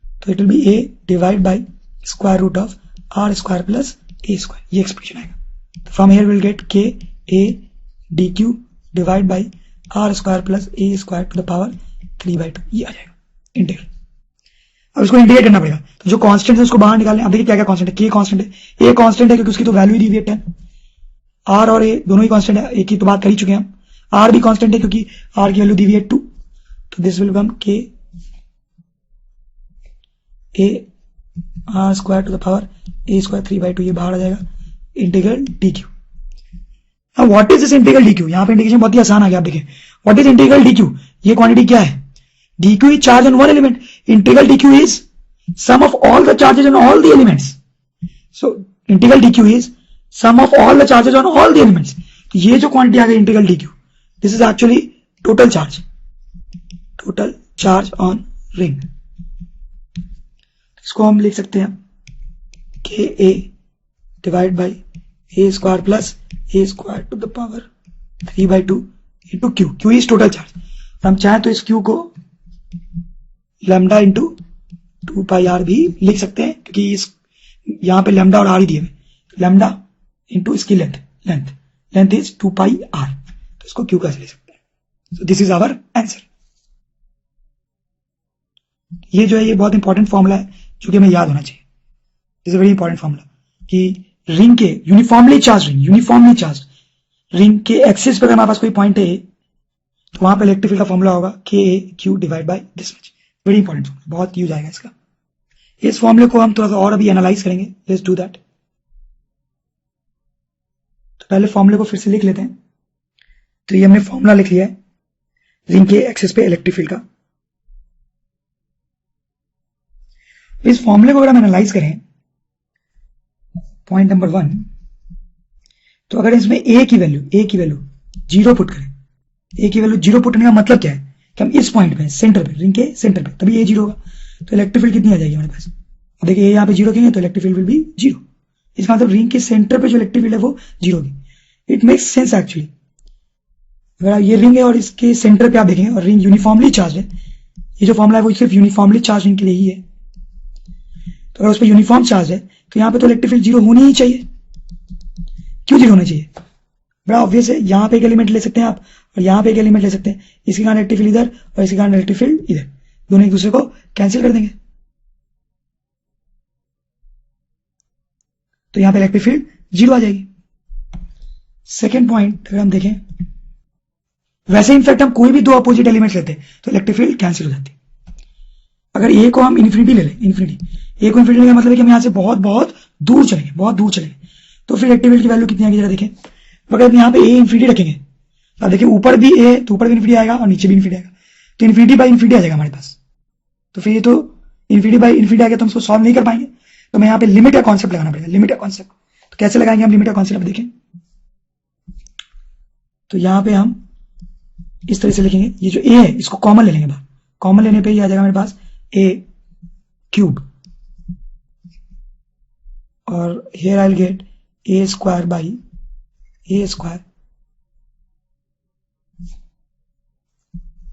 तो it will be A divide by square root of R square plus A square, ये एक्सप्रेशन आएगा। तो from here will get K A D Q divide by are square plus A square to the power 3/2, ये आ जाएगा integral. अब इसको integrate करना पड़ेगा, तो जो कांस्टेंट है उसको बाहर निकालने। अब देखिए क्या क्या कांस्टेंट है, के कांस्टेंट है, ए कांस्टेंट है क्योंकि उसकी तो वैल्यू ही दी हुई है 10, आर और ए दोनों ही कांस्टेंट है, ए की तो बात कर ही चुके हैं हम, आर भी कांस्टेंट है क्योंकि आर की वैल्यू दी हुई है 2, तो this will become K A R square to the power A square 3/2, ये बाहर आ जाएगा इंटीग्रल डी क्यू। अब what is this integral D Q, यहाँ पे इंटीग्रेशन बहुत ही आसान आ गया। आप देखिए what is integral D Q, ये क्वांटिटी क्या है, dq is charge on one element, integral dq is sum of all the charges on all the elements, so integral dq is sum of all the charges on all the elements। तो ये जो quantity आ गई integral dq, this is actually total charge on ring. इसको हम लिख सकते हैं k a divide by A square plus A square to the power 3/2 into Q, Q is total charge. हम चाहें तो इस क्यू को लैम्डा इंटू 2 पाई आर भी लिख सकते हैं, क्योंकि इस यहां पे लैम्डा और आर ही दिए हुए, लैम्डा इंटू इसकी लेंथ इज 2 पाई आर, तो इसको क्यू कैसे ले सकते हैं। So this is our answer. ये जो है ये बहुत इंपॉर्टेंट फॉर्मूला है जो कि हमें याद होना चाहिए, this is very important formula कि रिंग के यूनिफॉर्मली चार्ज रिंग के एक्सिस पर अगर हमारे पास कोई पॉइंट है तो वहां पे इलेक्ट्रिक फील्ड का फॉर्मूला होगा k a Q divide by this much, very important formula, बहुत यूज आएगा इसका। इस फॉर्मूले को हम थोड़ा सा और अभी एनालाइज करेंगे, लेट्स डू दैट। तो पहले फॉर्मूले को फिर से लिख लेते हैं। तो ये हमने फॉर्मूला लिख लिया है रिंग के एक्सिस पे इलेक्ट्रिक फील्ड का। इस फॉर्मूले को अगर हम एनालाइज करें, पॉइंट नंबर 1, तो अगर इसमें ए की वैल्यू 0 पुट करें, ए की वैल्यू 0 पुट करने का मतलब क्या है कि हम इस पॉइंट पे सेंटर पे, रिंग के सेंटर पे, तभी ए 0 होगा, तो इलेक्ट्रिक फील्ड कितनी आ जाएगी हमारे पास। अब देखिए ये यहाँ पे 0 रखेंगे तो इलेक्ट्रिक फील्ड विल बी 0, इसका मतलब रिंग के सेंटर पे जो इलेक्ट्रिक फील्ड है वो 0 होगी। इट मेक्स सेंस एक्चुअली, अगर ये रिंग है और इसके सेंटर पे आप देखेंगे और रिंग यूनिफॉर्मली चार्ज है, ये जो फॉर्मूला है वो सिर्फ यूनिफॉर्मली चार्ज रिंग के लिए ही है, तो अगर उस पर यूनिफॉर्म चार्ज है तो यहाँ पे तो इलेक्ट्रिक फील्ड 0 होनी ही चाहिए। क्यों 0 होना चाहिए, बड़ा ऑब्वियस है, यहाँ पे एक एलिमेंट ले सकते हैं आप और यहाँ पे एक एलिमेंट ले सकते हैं, इसके कारण इलेक्ट्रिक फील्ड इधर और इसके कारण इलेक्ट्रिक फील्ड इधर, दोनों एक दूसरे को कैंसिल कर देंगे, तो यहाँ पे इलेक्ट्रिक फील्ड 0 आ जाएगी। सेकेंड पॉइंट अगर हम देखें, वैसे इनफैक्ट हम कोई भी दो अपोजिट एलिमेंट्स लेते हैं तो इलेक्ट्रिक फील्ड कैंसिल हो जाती है। अगर ए को हम इन्फिनिटी ले लें, ए को इन्फिनिटी का मतलब है कि हम यहाँ से बहुत दूर चलेंगे, तो फिर इलेक्ट्रिक फील्ड की वैल्यू कितनी आएगी जरा देखें। अगर यहाँ पे ए इन्फिनिटी रखेंगे तो आप देखिए ऊपर भी ए तो ऊपर भी इन्फिनिटी आएगा और नीचे भी इन्फिनिटी आएगा, तो इन्फिनिटी बाई इन्फिनिटी आ जाएगा हमारे पास, तो फिर ये तो इन्फिनिटी बाई इन्फिनिटी आ गया तो हम उसको सॉल्व नहीं कर पाएंगे, तो हमें यहाँ पे लिमिट का कॉन्सेप्ट लगाना पड़ेगा, लिमिट का कॉन्सेप्ट। तो कैसे लगाएंगे हम लिमिट का कॉन्सेप्ट, देखें तो यहाँ पे हम इस तरह से लिखेंगे, ये जो ए है इसको कॉमन ले लेंगे बाहर, कॉमन लेने पे ये आ जाएगा हमारे पास ए क्यूब और here I will get A square by A square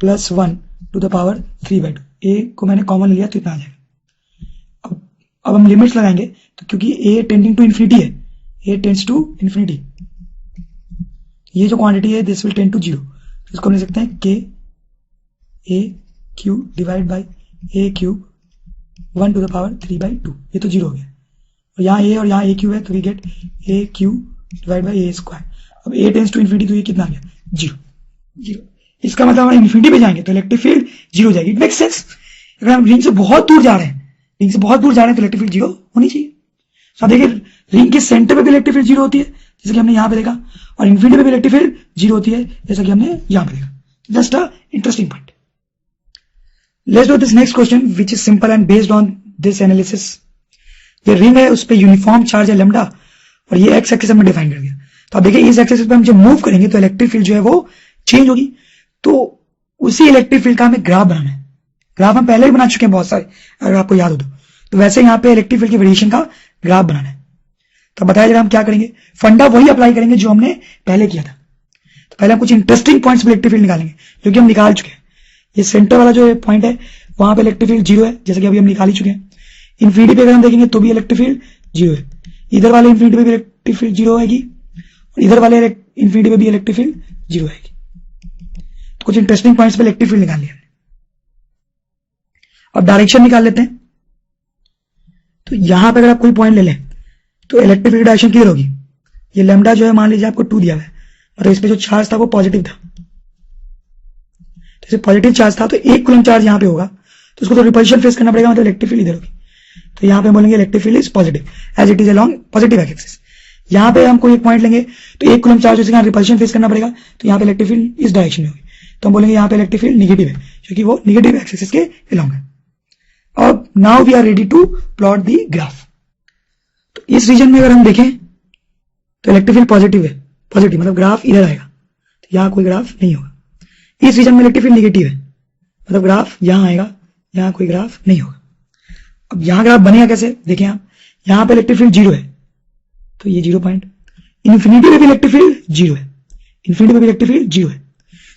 plus 1 to the power 3/2, A को मैंने कॉमन ले लिया तो इतना आ जाएगा। अब हम लिमिट्स लगाएंगे, तो क्योंकि ए टेंडिंग टू इन्फिनिटी है, ए टेंड्स टू इन्फिनिटी, ये जो क्वांटिटी है दिस विल टेंड टू 0, तो इसको हम ले सकते हैं k a cube divide by a cube 1 to the power 3/2, ये तो 0 हो गया, और यहाँ ए क्यूब है तो we get A cube divide by A square. अब ए टेंड्स टू इन्फिनिटी तो ये कितना आ गया 0, इसका मतलब हम इन्फिनिटी पे जाएंगे तो इलेक्ट्रिक फील्ड 0 हो जाएगी। इट मेक्स सेंस, अगर हम रिंग से बहुत दूर जा रहे हैं तो इलेक्ट्रिक फील्ड 0 होनी चाहिए। तो देखिए रिंग के सेंटर पे भी इलेक्ट्रिक फील्ड 0 होती है जैसे कि हमने यहाँ पे देखा, और इन्फिनिटी पे भी इलेक्ट्रिक फील्ड 0 होती है जैसा कि हमने यहाँ पे देखा। Just a interesting point. Let's do this next question which is simple and based on this analysis. ये रिंग है, उस पर यूनिफॉर्म चार्ज है लैम्डा, और ये एक्स एक्सिस हमने डिफाइन कर दिया। तो आप देखिए इस एक्सिस पे हम जब मूव करेंगे तो इलेक्ट्रिक फील्ड जो है वो चेंज होगी, तो उसी इलेक्ट्रिक फील्ड का हमें ग्राफ बनाना है। ग्राफ हम पहले ही बना चुके हैं बहुत सारे, अगर आपको याद हो तो वैसे यहाँ पे इलेक्ट्रिक फील्ड के वेरिएशन का ग्राफ बनाना है। तो बताया जरा हम क्या करेंगे, फंडा वही अप्लाई करेंगे जो हमने पहले किया था। तो पहले हम कुछ इंटरेस्टिंग पॉइंट्स पे इलेक्ट्रिक फील्ड निकालेंगे जो कि हम निकाल चुके हैं। ये सेंटर वाला जो पॉइंट है वहां पे इलेक्ट्रिक फील्ड 0 है, जैसे कि अभी हम निकाल ही चुके हैं। इन्फिनिटी पे अगर हम देखेंगे तो भी इलेक्ट्रिक फील्ड 0 है, इधर वाले इन्फिनिटी पे भी इलेक्ट्रिक फील्ड 0 होगी और इधर वाले इन्फिनिटी पे भी इलेक्ट्रिक फील्ड 0 होगी। तो कुछ इंटरेस्टिंग पॉइंट्स पे इलेक्ट्रिक फील्ड निकाल लिया। अब डायरेक्शन निकाल लेते हैं। तो यहां पे अगर आप कोई पॉइंट ले लें तो इलेक्ट्रिक फील्ड डायरेक्शन किधर होगी, ये लैम्डा जो है मान लीजिए आपको 2 दिया हुआ है, मतलब इस पे जो चार्ज था वो पॉजिटिव था, जैसे पॉजिटिव चार्ज था तो 1 कूलम चार्ज यहाँ पे होगा, तो उसको तो रिपल्शन फेस करना पड़ेगा, मतलब इलेक्ट्रिक फील्ड इधर होगी। तो यहाँ पे बोलेंगे electric field is positive as it is along positive axis. यहाँ पे हम कोई एक पॉइंट लेंगे तो 1 कूलम चार्ज उसके रिपल्शन फेस करना पड़ेगा, तो यहाँ पे इलेक्ट्रिक फील्ड इस डायरेक्शन में होगी, तो हम बोलेंगे यहाँ पे इलेक्ट्रिक फील्ड नेगेटिव है क्योंकि वो नेगेटिव एक्सिस के अलोंग है। अब now we are ready to plot the graph. तो इस रीजन में अगर हम देखें तो इलेक्ट्रिक फील्ड पॉजिटिव है, पॉजिटिव मतलब ग्राफ इधर आएगा, तो यहाँ कोई ग्राफ नहीं होगा। इस रीजन में इलेक्ट्रिक फील्ड नेगेटिव है, मतलब ग्राफ यहाँ आएगा, यहाँ कोई ग्राफ नहीं होगा। अब यहाँ ग्राफ बनेगा कैसे, देखें आप, यहाँ पे इलेक्ट्रिक फील्ड 0 है तो ये 0 पॉइंट, इन्फिनिटी में भी इलेक्ट्रिक फील्ड 0 है, इन्फिनिटी में भी इलेक्ट्रिक फील्ड 0 है,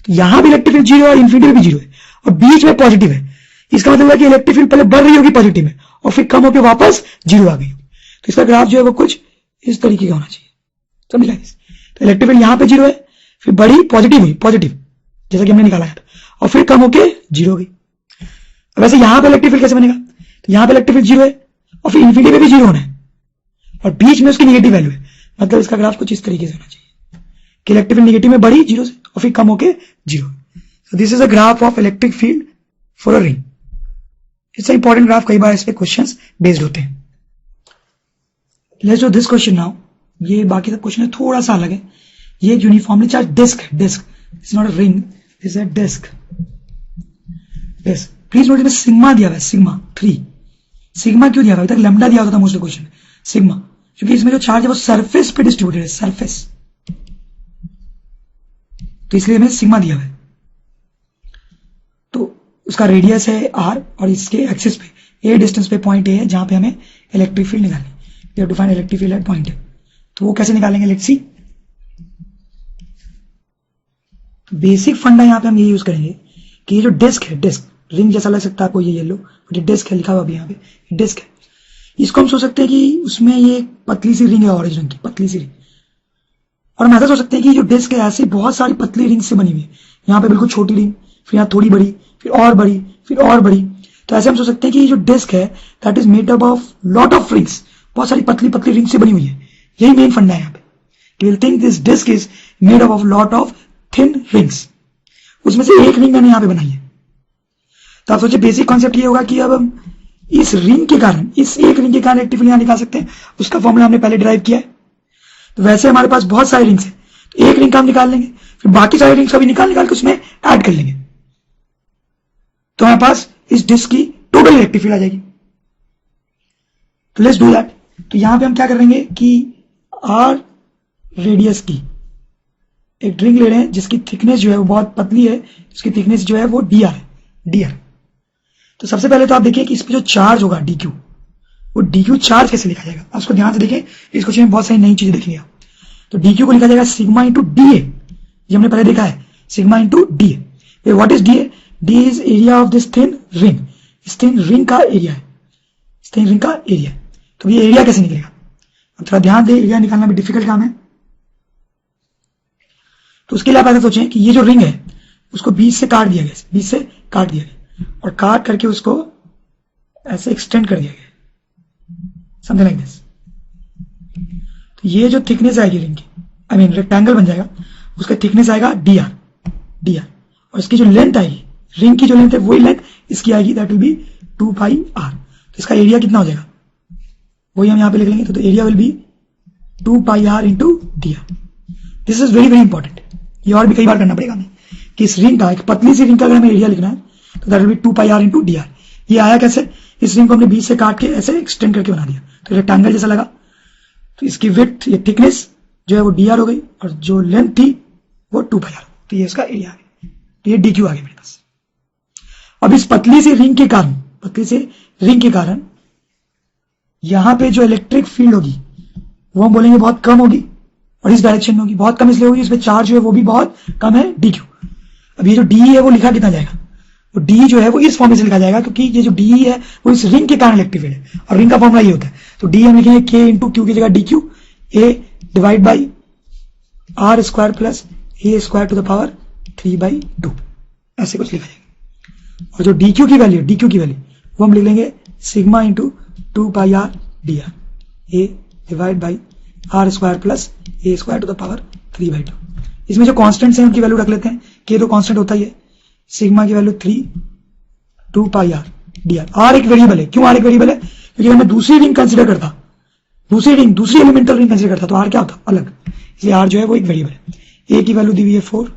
तो यहाँ भी इलेक्ट्रिक फील्ड 0 है और इन्फिनिटी में भी 0 है और बीच में पॉजिटिव है। इसका मतलब है कि इलेक्ट्रिक फील्ड पहले बढ़ रही होगी पॉजिटिव में और फिर कम होकर वापस 0 आ गई होगी। तो इसका ग्राफ जो है वो कुछ इस तरीके का होना चाहिए, समझ। तो इलेक्ट्रिक फील्ड यहाँ पे 0 है, फिर बढ़ी पॉजिटिव हुई, पॉजिटिव जैसा कि हमने निकाला था, और फिर कम होके 0 हो गई। वैसे यहाँ पे इलेक्ट्रिक फील्ड कैसे बनेगा, तो यहाँ पे इलेक्ट्रिक फील्ड 0 है और फिर इन्फिनिटी में भी 0 होना है और बीच में उसकी नेगेटिव वैल्यू है, मतलब इसका ग्राफ कुछ इस तरीके से होना चाहिए कि इलेक्ट्रिक फील्ड नेगेटिव में बढ़ी 0 से और फिर कम होके 0। सो this is a graph of electric field for a ring. It's important graph, कई बार इस पे क्वेश्चंस बेस्ड होते हैं। Let's do this question now. ये बाकी सब क्वेश्चन थोड़ा सा अलग है। ये एक यूनिफॉर्मली चार्ज डिस्क है, disc it's not a ring, it's a disc. Disc please note, sigma दिया हुआ है, सिग्मा 3। सिग्मा क्यों दिया हुआ है, अभी तक लैम्डा दिया होता था मोस्टली क्वेश्चन में, सिग्मा क्योंकि इसमें जो चार्ज है वो सरफेस पे डिस्ट्रीब्यूटेड है, सरफेस, तो इसलिए हमें सिग्मा दिया हुआ है। तो उसका रेडियस है r और इसके एक्सिस पे ए डिस्टेंस पे पॉइंट ए है जहां पे हमें इलेक्ट्रिक फील्ड निकालनी है। We have to find electric field at point A. तो वो कैसे निकालेंगे, लेट्स सी। बेसिक फंडा यहाँ पे हम ये यूज करेंगे कि ये जो डिस्क है, डिस्क रिंग जैसा लग सकता है आपको ये येलो, बट ये डिस्क है, लिखा हुआ अभी यहाँ पे डिस्क है। इसको हम सोच सकते हैं कि उसमें ये पतली सी रिंग है, ऑरेंज रंग की पतली सी रिंग, और हम ऐसा सोच सकते हैं कि जो डिस्क है ऐसे बहुत सारी पतली रिंग से बनी हुई है। यहाँ पे बिल्कुल छोटी रिंग, फिर यहाँ थोड़ी बड़ी, फिर और बड़ी, फिर और बड़ी। तो ऐसे हम सोच सकते हैं कि ये जो डिस्क है that is made up of lot of rings, बहुत सारी पतली पतली रिंग से बनी हुई है। यही मेन फंडा है यहाँ पे। Will think this disc is made up of lot of thin rings, उसमें से एक रिंग मैंने यहाँ पे बनाई है। तो आप सोचिए बेसिक कॉन्सेप्ट ये होगा कि अब हम इस रिंग के कारण, इस एक रिंग के कारण इलेक्ट्रिक फील्ड यहाँ निकाल सकते हैं। उसका फॉर्मूला हमने पहले डिराइव किया है। तो वैसे हमारे पास बहुत सारे रिंग्स हैं, तो एक रिंग का हम निकाल लेंगे, फिर बाकी सारे रिंग्स का भी निकाल के उसमें ऐड कर लेंगे, तो हमारे पास इस डिस्क की टोटल इलेक्ट्रिक फील्ड आ जाएगी। तो लेट्स डू दैट। तो यहां पे हम क्या करेंगे कि आर रेडियस की एक रिंग ले रहे हैं जिसकी थिकनेस जो है वो बहुत पतली है, उसकी थिकनेस जो है वो डी आर है, डी आर। तो सबसे पहले तो आप देखिए कि इस पे जो चार्ज होगा डी क्यू, वो डी क्यू चार्ज कैसे लिखा जाएगा। आप उसको ध्यान से देखें, इस क्वेश्चन में बहुत सारी नई चीजें देखेंगे आप। तो डी क्यू को लिखा जाएगा सिग्मा इंटू डी ए, ये हमने पहले देखा है, sigma into D A. What is D A, D is area of this thin ring, इस थिन रिंग का एरिया है, इस थिन रिंग का एरिया। तो ये एरिया कैसे निकलेगा, अब थोड़ा ध्यान दें, एरिया निकालना भी डिफिकल्ट काम है। तो उसके लिए आप ऐसा सोचें कि ये जो रिंग है उसको बीच से काट दिया गया, बीच से काट दिया गया और काट करके उसको ऐसे एक्सटेंड कर दिया गया, समथिंग लाइक दिस। तो ये जो थिकनेस आएगी रिंग की, आई मीन रेक्टेंगल बन जाएगा, उसका थिकनेस आएगा डी आर, डी आर, और इसकी जो लेंथ आएगी, रिंग की जो लेंथ है वही लेंथ इसकी आएगी, that will be 2 pi R. तो इसका एरिया कितना हो जाएगा वही हम यहाँ पे लिख लेंगे। तो area will be 2 pi R into D R. This is very very important, ये और भी कई बार करना पड़ेगा हमें कि इस रिंग का, एक पतली सी रिंग का अगर हमें एरिया लिखना है तो that will be 2 pi R into D R. ये आया कैसे, इस रिंग को हमने बीच से काट के ऐसे एक्सटेंड करके बना दिया, तो रेक्टेंगल जैसा लगा। तो इसकी विड्थ, ये थिकनेस जो है वो डी आर हो गई और जो लेंथ थी वो 2 पाई आर, तो ये इसका एरिया है। तो ये डी क्यू आ गया मेरे पास। अब इस पतली सी रिंग के कारण, पतली से रिंग के कारण यहाँ पे जो इलेक्ट्रिक फील्ड होगी वो हम बोलेंगे बहुत कम होगी, और इस डायरेक्शन में होगी। बहुत कम इसलिए होगी, इसमें चार्ज जो है वो भी बहुत कम है, डी क्यू। अब ये जो डी है वो लिखा कितना जाएगा, तो डी जो है वो इस फॉर्म में से लिखा जाएगा, क्योंकि ये जो डी है वो इस रिंग के कारण इलेक्ट्रिक फील्ड है, और रिंग का फॉर्मूला ये होता है। तो डी हम लिखेंगे के इंटू क्यू की जगह D Q, A divide by are square plus A square to the power 3/2, ऐसे कुछ लिखा जाएगा। और जो डी क्यू की वैल्यू वो हम लिख लेंगे sigma into 2 pi R D R, A divide by are square plus A square to the power 3/2। इसमें जो कॉन्स्टेंट्स हैं उनकी वैल्यू रख लेते हैं। के तो कॉन्स्टेंट होता ही है, सिग्मा की value 2 pi R D R. R एक वेरिएबल है, क्यों आर एक वेरिएबल है, क्योंकि मैं दूसरी रिंग कंसिडर करता, दूसरी एलिमेंटल रिंग कंसिडर करता तो आर क्या होता अलग, इसलिए आर जो है वो एक वेरिएबल है। ए की वैल्यू दी हुई है 4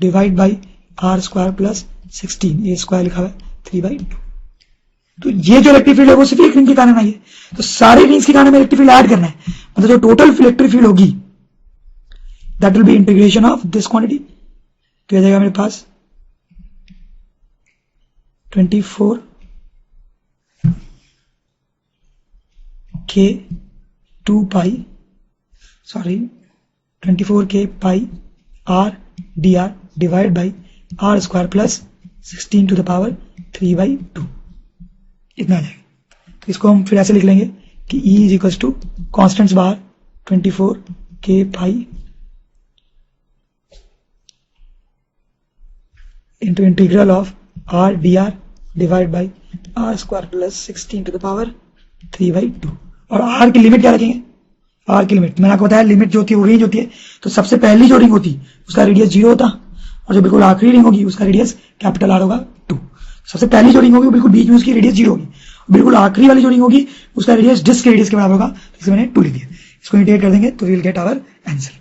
divide by are square plus 16, A square लिखा हुआ है 3/2। तो ये जो इलेक्ट्रिक फील्ड है वो सिर्फ एक रिंग के कारण आई है, तो सारे रिंग्स के कारण हमें इलेक्ट्रिक फील्ड ऐड करना है। मतलब जो टोटल इलेक्ट्रिक फील्ड होगी that will be integration of this quantity, तो आ जाएगा मेरे पास 24 के pi R D R divide by are square plus 16 to the power 3/2, इतना आ जाएगा। तो इसको हम फिर ऐसे लिख लेंगे कि E is equal to constants बाहर 24 के pi into integral of R D R divide by are square plus 16 to the power 3/2। और आर की लिमिट क्या रखेंगे, आर की लिमिट मैंने आपको बताया लिमिट जो होती है वो रेंज होती है। तो सबसे पहली जो रिंग होती उसका रेडियस 0 होता, और जो बिल्कुल आखिरी रिंग होगी उसका रेडियस कैपिटल आर होगा 2। सबसे पहली जो रिंग होगी बिल्कुल बीच में उसकी रेडियस 0 होगी, बिल्कुल आखिरी वाली जो रिंग होगी उसका रेडियस डिस्क के रेडियस के बराबर होगा, इसमें मैंने 2 लिख दिया। इसको इंटीग्रेट कर देंगे तो we will get our answer.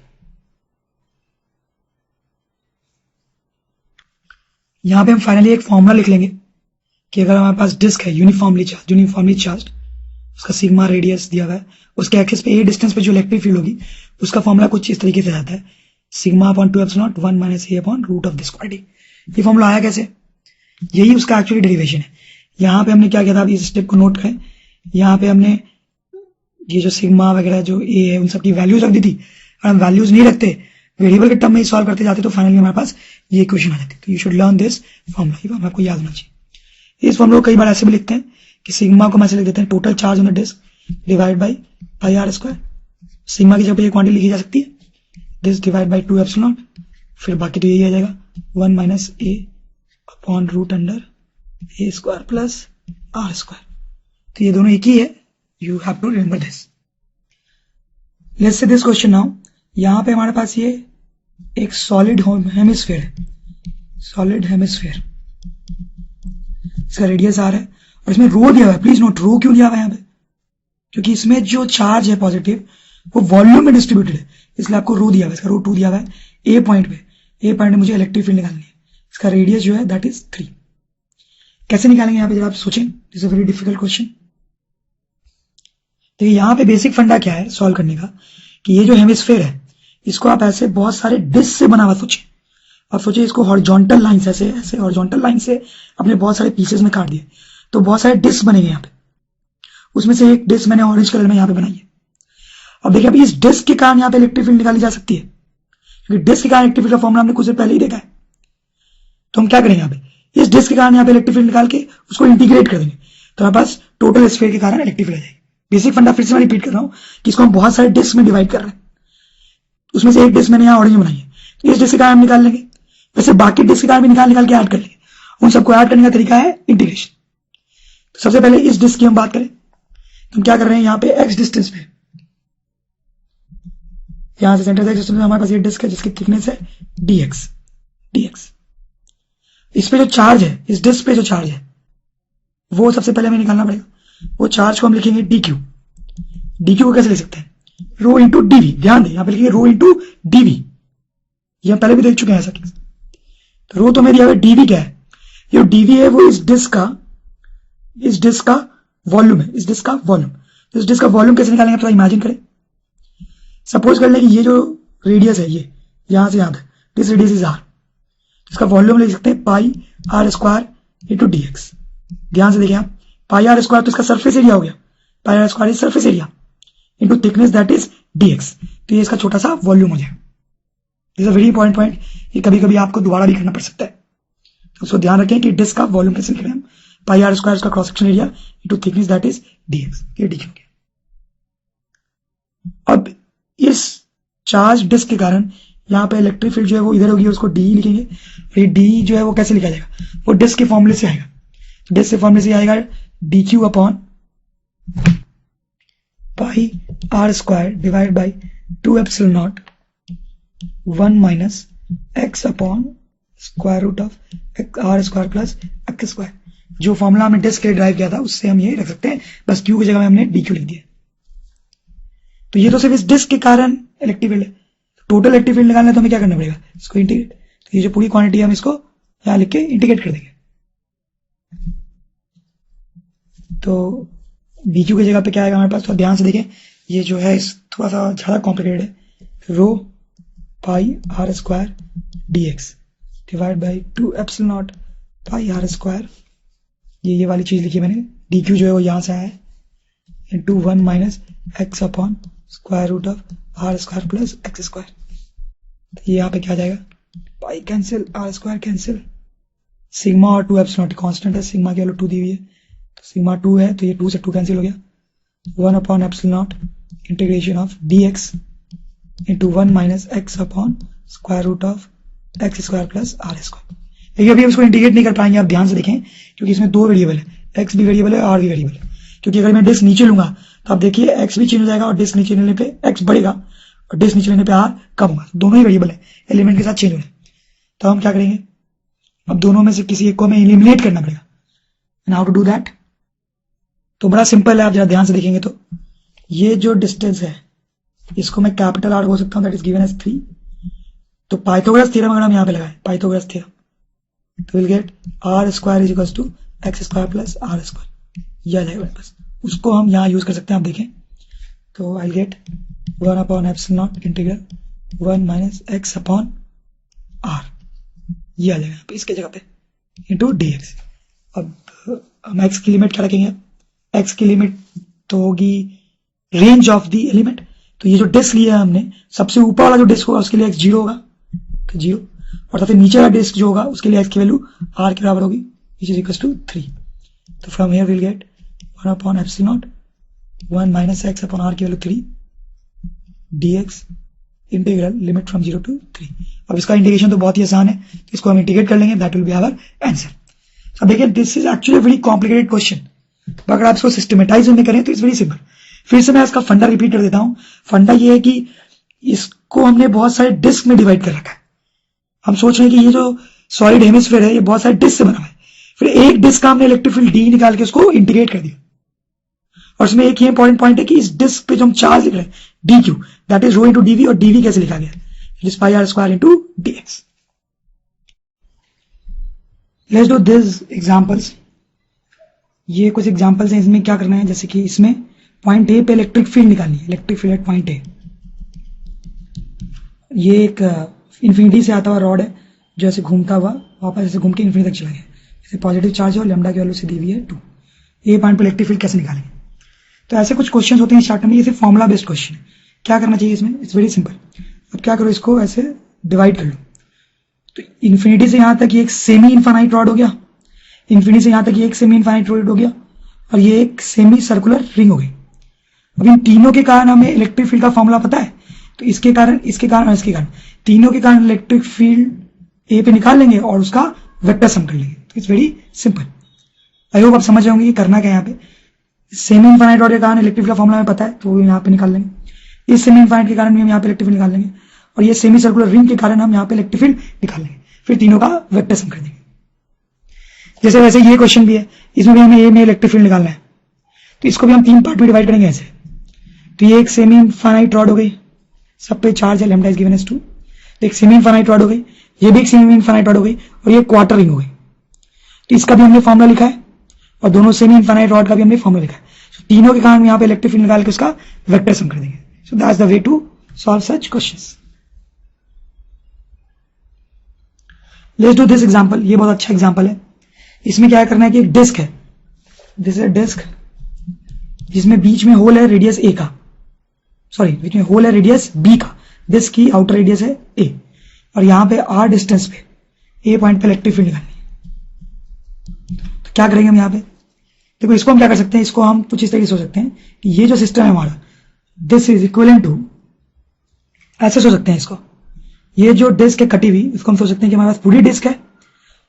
यहां पे हम फाइनली एक फॉर्मूला लिख लेंगे कि अगर हमारे पास डिस्क है यूनिफॉर्मली चार्ज, उसका सिग्मा रेडियस दिया हुआ है, उसके एक्सिस पे ए डिस्टेंस पे जो इलेक्ट्रिक फील्ड होगी उसका फॉर्मूला कुछ इस तरीके से आता है, sigma upon 2 epsilon 1 minus A upon root of this quantity. ये फॉर्मूला आया कैसे, यही उसका एक्चुअली डेरिवेशन है। यहाँ पे हमने क्या किया था, इस स्टेप को नोट करें, यहाँ पे हमने ये जो सिग्मा वगैरह जो ए है उन सब की वैल्यूज रख दी थी। अगर हम वैल्यूज नहीं रखते, वेरिएबल के टर्म में ही सॉल्व करते जाते तो फाइनली हमारे पास ये क्वेश्चन आ जाती। तो you should learn this formula, ये फॉर्मूला आपको याद होना चाहिए। इस फॉर्मूला को कई बार ऐसे भी लिखते हैं कि सिग्मा को हम ऐसे लिख देते हैं total charge on the disc divide by pi are square. Sigma की जगह पे ये क्वांटिटी लिखी जा सकती है, दिस डिवाइड बाई 2 एप्सिलॉन, फिर बाकी तो यही आ जाएगा 1 minus A upon root under A square plus are square. तो ये दोनों एक ही है, you have to remember this. Let's say this question now, यहां पे हमारे पास ये एक सॉलिड हेमिस्फीयर है, सॉलिड हेमिस्फीयर, इसका रेडियस आर है और इसमें रो दिया हुआ है। प्लीज नोट रो क्यों दिया हुआ है यहाँ पे, क्योंकि इसमें जो चार्ज है पॉजिटिव वो वॉल्यूम में डिस्ट्रीब्यूटेड है, इसलिए आपको रो दिया हुआ है। इसका रो 2 दिया हुआ है ए पॉइंट पे, ए पॉइंट में मुझे इलेक्ट्रिक फील्ड निकालनी है, इसका रेडियस जो है दैट इज 3। कैसे निकालेंगे यहाँ पे जब आप सोचें, this is a very difficult question. देखिए यहाँ पे बेसिक फंडा क्या है सॉल्व करने का, कि ये जो हेमिस्फीयर है इसको आप ऐसे बहुत सारे डिस्क से बना हुआ सोचे, और सोचिए इसको हॉरिजॉन्टल लाइन से ऐसे हॉरिजॉन्टल लाइन से अपने बहुत सारे पीसेस में काट दिए, तो बहुत सारे डिस्क बनेंगे यहाँ पे। उसमें से एक डिस्क मैंने ऑरेंज कलर में यहाँ पे बनाई है। अब देखिए अभी इस डिस्क के कारण यहाँ पे इलेक्ट्रिक फील्ड निकाली जा सकती है, क्योंकि डिस्क के कारण इलेक्ट्रिक फील्ड का फॉर्मूला हमने कुछ देर पहले ही देखा है। तो हम क्या करेंगे, यहाँ पे इस डिस्क के कारण यहाँ पे इलेक्ट्रिक फील्ड निकाल के उसको इंटीग्रेट कर देंगे, तो हमारे पास टोटल स्फीयर के कारण इलेक्ट्रिक फील्ड आ जाएगी। बेसिक फंडा फिर से मैं रिपीट कर रहा हूँ कि इसको हम बहुत सारे डिस्क में डिवाइड कर रहे हैं, उसमें से एक डिस्क मैंने यहाँ ऑरेंज बनाई है, तो इस डिस्क के कारण हम निकाल लेंगे, वैसे बाकी डिस्क के कारण भी निकाल के ऐड कर लेंगे। उन सबको ऐड करने का तरीका है इंटीग्रेशन। तो सबसे पहले इस डिस्क की हम बात करें, तो हम क्या कर रहे हैं, यहाँ पे एक्स डिस्टेंस पे, यहां से सेंटर से एक्स डिस्टेंस में हमारे पास ये डिस्क है जिसकी थिकनेस है dx। इस पे जो चार्ज है, इस डिस्क पे जो चार्ज है वो सबसे पहले हमें निकालना पड़ेगा। वो चार्ज को हम लिखेंगे dq। dq को कैसे लिख सकते हैं, रो इंटू dv। ध्यान दें यहाँ पे लिखेंगे रो इंटू dv, ये हम पहले भी देख चुके हैं ऐसा। तो रो तो मेरी dv क्या है, ये dv है वो इस डिस्क का वॉल्यूम है, इस डिस्क का वॉल्यूम। तो इस डिस्क का वॉल्यूम कैसे निकालेंगे, थोड़ा इमेजिन करें। सपोज कर लें कि ये जो रेडियस है ये यहां से यहां तक, दिस रेडियस इज आर, इसका वॉल्यूम लिख सकते हैं पाई आर स्क्वायर इंटू dx। ध्यान से देखिए आप, पाई आर स्क्वायर तो इसका सरफेस एरिया हो गया, pi are square is surface area into thickness that is dx। तो ये इसका छोटा सा वॉल्यूम हो जाएगा। This is a very important point, ये कभी कभी आपको दोबारा भी करना पड़ सकता है, तो उसको ध्यान रखें कि डिस्क का वॉल्यूम कैसे लिख रहे हैं हम, पाई आर स्क्वायर का cross section area into thickness that is dx, ये dq हो गया। अब इस चार्ज डिस्क के कारण यहाँ पे इलेक्ट्रिक फील्ड जो है वो इधर होगी, उसको डी लिखेंगे। और ये डी जो है वो कैसे लिखा जाएगा, वो डिस्क के फॉर्मूले से आएगा। डिस्क के फॉर्मूले से आएगा dq upon pi are square divide by 2 epsilon not 1 minus x upon square root of R square plus X square. जो फॉर्मूला हमने डिस्क के लिए ड्राइव किया था उससे हम ये रख सकते हैं, बस q की जगह में हमने dq लिख दिया। तो ये तो सिर्फ इस डिस्क के कारण इलेक्ट्रिक फील्ड है। टोटल इलेक्ट्रिक फील्ड निकालना है तो हमें क्या करना पड़ेगा, इसको इंटीग्रेट। तो ये जो पूरी क्वांटिटी है हम इसको यहां लिख के इंटीग्रेट कर देंगे। तो dq की जगह पे क्या आएगा हमारे पास, तो ध्यान से देखें, ये जो है थोड़ा सा ज्यादा कॉम्प्लिकेटेड है। Rho pi are square dx divide by 2 epsilon naught pi are square, ये वाली चीज लिखी मैंने, dq जो है वो यहां से आया है, into 1 minus x upon square root of R square plus X square. तो ये यहाँ पे क्या जाएगा, pi cancel, R square cancel, sigma और 2 एप्सिलॉन नॉट कांस्टेंट है, सिग्मा की वैल्यू 2 दी हुई है, तो सिग्मा 2 है, तो ये 2 से 2 कैंसिल हो गया। 1 upon epsilon not integration of dx into 1 minus x upon square root of X square plus are square. लेकिन अभी हम इसको इंटीग्रेट नहीं कर पाएंगे, आप ध्यान से देखें, क्योंकि इसमें 2 वेरिएबल है, एक्स भी वेरिएबल है, आर भी वेरिएबल है। क्योंकि अगर मैं डिस्क नीचे लूंगा तो आप देखिए एक्स भी चेंज हो जाएगा, और डिस्क नीचे लेने पे एक्स बढ़ेगा और डिस्क नीचे लेने पे आर कम होगा। दोनों ही वेरिएबल है, एलिमेंट के साथ चेंज हो रहे हैं। तो हम क्या करेंगे, अब दोनों में से किसी एक को हमें एलिमिनेट करना पड़ेगा। And how to do that, तो बड़ा सिंपल है, आप जरा ध्यान से देखेंगे तो ये जो डिस्टेंस है इसको मैं कैपिटल आर हो सकता हूं, दैट इज गिवन एज 3। तो पाइथागोरस थ्योरम अगर हम यहाँ पे लगाए, पाइथागोरस थ्योरम, तो will get R square is equals to X square plus are square, ये आ जाएगा बस। उसको हम यहाँ यूज कर सकते हैं, आप देखें तो I get 1 upon epsilon not integral 1 minus x upon R, ये आ जाएगा यहाँ पे इसके जगह पे इंटू dx। अब हम x की लिमिट क्या रखेंगे, x की लिमिट तो होगी रेंज ऑफ द एलिमेंट। तो ये जो डिस्क लिया है हमने, सबसे ऊपर वाला जो डिस्क होगा उसके लिए x 0 होगा, तो 0, और सबसे नीचे वाला डिस्क जो होगा उसके लिए x की वैल्यू r के बराबर होगी, विच इज इक्वल टू 3। तो from here will get 1 upon epsilon not 1 minus x upon r की value 3 dx integral limit from 0 to 3। अब इसका इंटीग्रेशन तो बहुत ही आसान है, तो इसको हम इंटीग्रेट कर लेंगे, that will be our answer. अब देखिए this is actually very complicated question, अगर आप इसको सिस्टमेटाइज में करें तो इट्स वेरी सिंपल। फिर से मैं इसका फंडा रिपीट कर देता हूं। फंडा ये है कि इसको हमने बहुत सारे डिस्क में डिवाइड कर रखा है। हम सोच रहे हैं कि ये जो सॉलिड हेमिस्फीयर है ये बहुत सारे डिस्क से बना हुआ है, फिर एक डिस्क का हमने इलेक्ट्रिक फील्ड डी निकाल के उसको इंटीग्रेट कर दिया। और इसमें एक ही इंपॉर्टेंट पॉइंट है कि इस डिस्क पे जो हम चार्ज लिख रहे हैं dq, that is rho into dv, और dv कैसे लिखा गया, it is pi are square into dx। Let's do this examples. ये कुछ एग्जांपल्स हैं, इसमें क्या करना है, जैसे कि इसमें पॉइंट ए पे इलेक्ट्रिक फील्ड निकालनी है, electric field at point A. ये एक इन्फिनिटी से आता हुआ रॉड है जो ऐसे घूमता हुआ वापस ऐसे घूम के इन्फिनिटी तक चला गया। जैसे पॉजिटिव चार्ज है और लैम्डा की वैल्यू से दी हुई है 2। ए पॉइंट पर इलेक्ट्रिक फील्ड कैसे निकालेंगे, तो ऐसे कुछ क्वेश्चन होते हैं स्टार्ट में, ये सिर्फ फॉर्मुला बेस्ड क्वेश्चन है। क्या करना चाहिए इसमें, इट्स वेरी सिंपल। अब क्या करो, इसको ऐसे डिवाइड कर लो। तो इन्फिनिटी से यहां तक ये एक सेमी इनफाइनाइट रॉड हो गया, इन्फिनिटी से यहां तक ये एक सेमी इनफाइनाइट रॉड हो गया, और ये एक सेमी सर्कुलर रिंग हो गई। अब इन तीनों के कारण हमें इलेक्ट्रिक फील्ड का फॉर्मूला पता है, तो इसके कारण, इसके कारण और इसके कारण, तीनों के कारण इलेक्ट्रिक फील्ड ए पे निकाल लेंगे और उसका वेक्टर सम कर लेंगे। तो it's very simple. I hope आप समझ जाओगे कि करना क्या है। यहाँ पे सेमी इनफाइनाइट रॉड के कारण इलेक्ट्रिक फील्ड का फॉर्मूला हमें पता है, तो यहाँ पे निकाल लेंगे। इस सेमी इनफाइनाइट के कारण भी हम यहाँ पे इलेक्ट्रिक फील्ड निकाल लेंगे, और ये सेमी सर्कुलर रिंग के कारण हम यहाँ पे इलेक्ट्रिक फील्ड निकाल लेंगे। फिर तीनों का वेक्टर सम कर देंगे। जैसे वैसे ये क्वेश्चन भी है, इसमें भी हमें ए में इलेक्ट्रिक फील्ड निकालना है, तो इसको भी हम 3 पार्ट में डिवाइड करेंगे ऐसे। तो ये एक सेमी इनफाइनाइट रॉड हो गई, सब पे चार्ज है, लैम्डा इज गिवन एज 2। एक सेमी इनफाइनाइट रॉड हो गई, ये भी एक सेमी इनफाइनाइट रॉड हो गई, और ये क्वार्टर रिंग हो गई। तो इसका भी हमने फॉर्मूला लिखा है, और दोनों सेमी इनफाइनाइट रॉड का भी हमने फॉर्मूला लिखा है। तो तीनों के कारण यहाँ पे इलेक्ट्रिक फील्ड निकाल के उसका वेक्टर सम कर देंगे। So that's the way to solve such questions. Let's do this example. ये बहुत अच्छा एग्जांपल है। इसमें क्या करना है कि एक डिस्क है, दिस इज अ डिस्क जिसमें बीच में होल है रेडियस ए का, सॉरी बीच में होल है रेडियस बी का, डिस्क की आउटर रेडियस है ए, और यहां पे आर डिस्टेंस पे ए पॉइंट पे इलेक्ट्रिक फील्ड निकालनी है। तो क्या करेंगे हम यहाँ पे, देखो इसको हम क्या कर सकते हैं, इसको हम कुछ इस तरीके से सोच सकते हैं कि ये जो सिस्टम है हमारा, दिस इज इक्विवेलेंट टू, ऐसे सोच सकते हैं इसको, ये जो डिस्क है कटी हुई, इसको हम सोच सकते हैं कि हमारे पास पूरी डिस्क है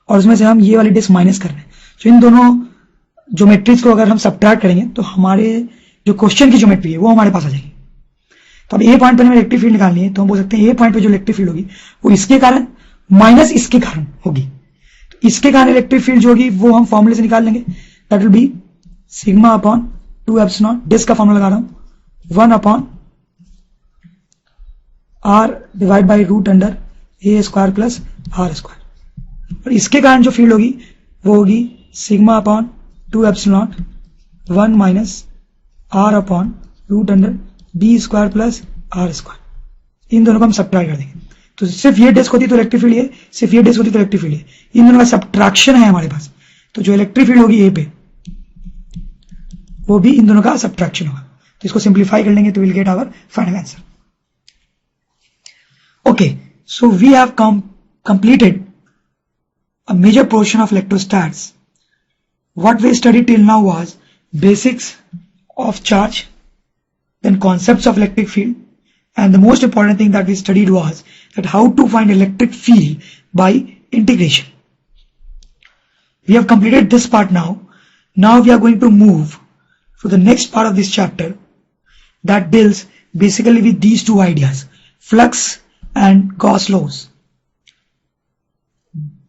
और उसमें से हम ये वाली डिस्क माइनस कर रहे हैं। तो इन दोनों ज्योमेट्रीज को अगर हम सब्ट्रैक्ट करेंगे तो हमारे जो क्वेश्चन की ज्योमेट्री है वो हमारे पास आ जाएगी। तो अब ए पॉइंट पर हमें इलेक्ट्रिक फील्ड निकालनी है, तो हम बोल सकते हैं ए पॉइंट पे जो इलेक्ट्रिक फील्ड होगी वो इसके कारण माइनस इसके कारण होगी। तो इसके कारण इलेक्ट्रिक फील्ड जो होगी वो हम फॉर्मूले से निकाल लेंगे, that will be sigma upon 2 epsilon, disc का फॉर्मूला लगा रहा हूं 1 upon r divide by root under A square plus are square, और इसके कारण जो फील्ड होगी वो होगी sigma upon 2 epsilon 1 minus r upon root under b square plus are square. इन दोनों को हम सब्ट्रैक्ट कर देंगे, तो सिर्फ ये डिस्क होती तो इलेक्ट्रिक फील्ड ये, सिर्फ ये डिस्क होती तो इलेक्ट्रिक फील्ड ये, इन दोनों का सब्ट्रैक्शन है हमारे पास, तो जो इलेक्ट्रिक फील्ड होगी ए पे वो भी इन दोनों का सब्ट्रैक्शन होगा। तो इसको सिंप्लीफाई कर लेंगे तो will get our final answer. Okay, so we have completed a major portion of electrostats. What we studied till now was basics of charge, then concepts of electric field, and the most important thing that we studied was that how to find electric field by integration. We have completed this part now. Now we are going to move to the next part of this chapter that deals basically with these two ideas, flux and Gauss laws.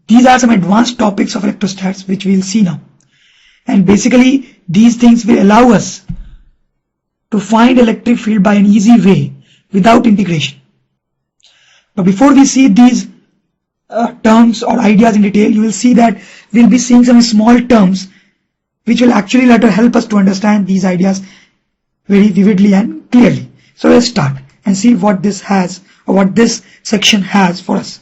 These are some advanced topics of electrostats which we will see now, and basically these things will allow us to find electric field by an easy way without integration. But before we see these terms or ideas in detail, you will see that we will be seeing some small terms which will actually later help us to understand these ideas very vividly and clearly. So let's start and see what this has, or what this section has for us.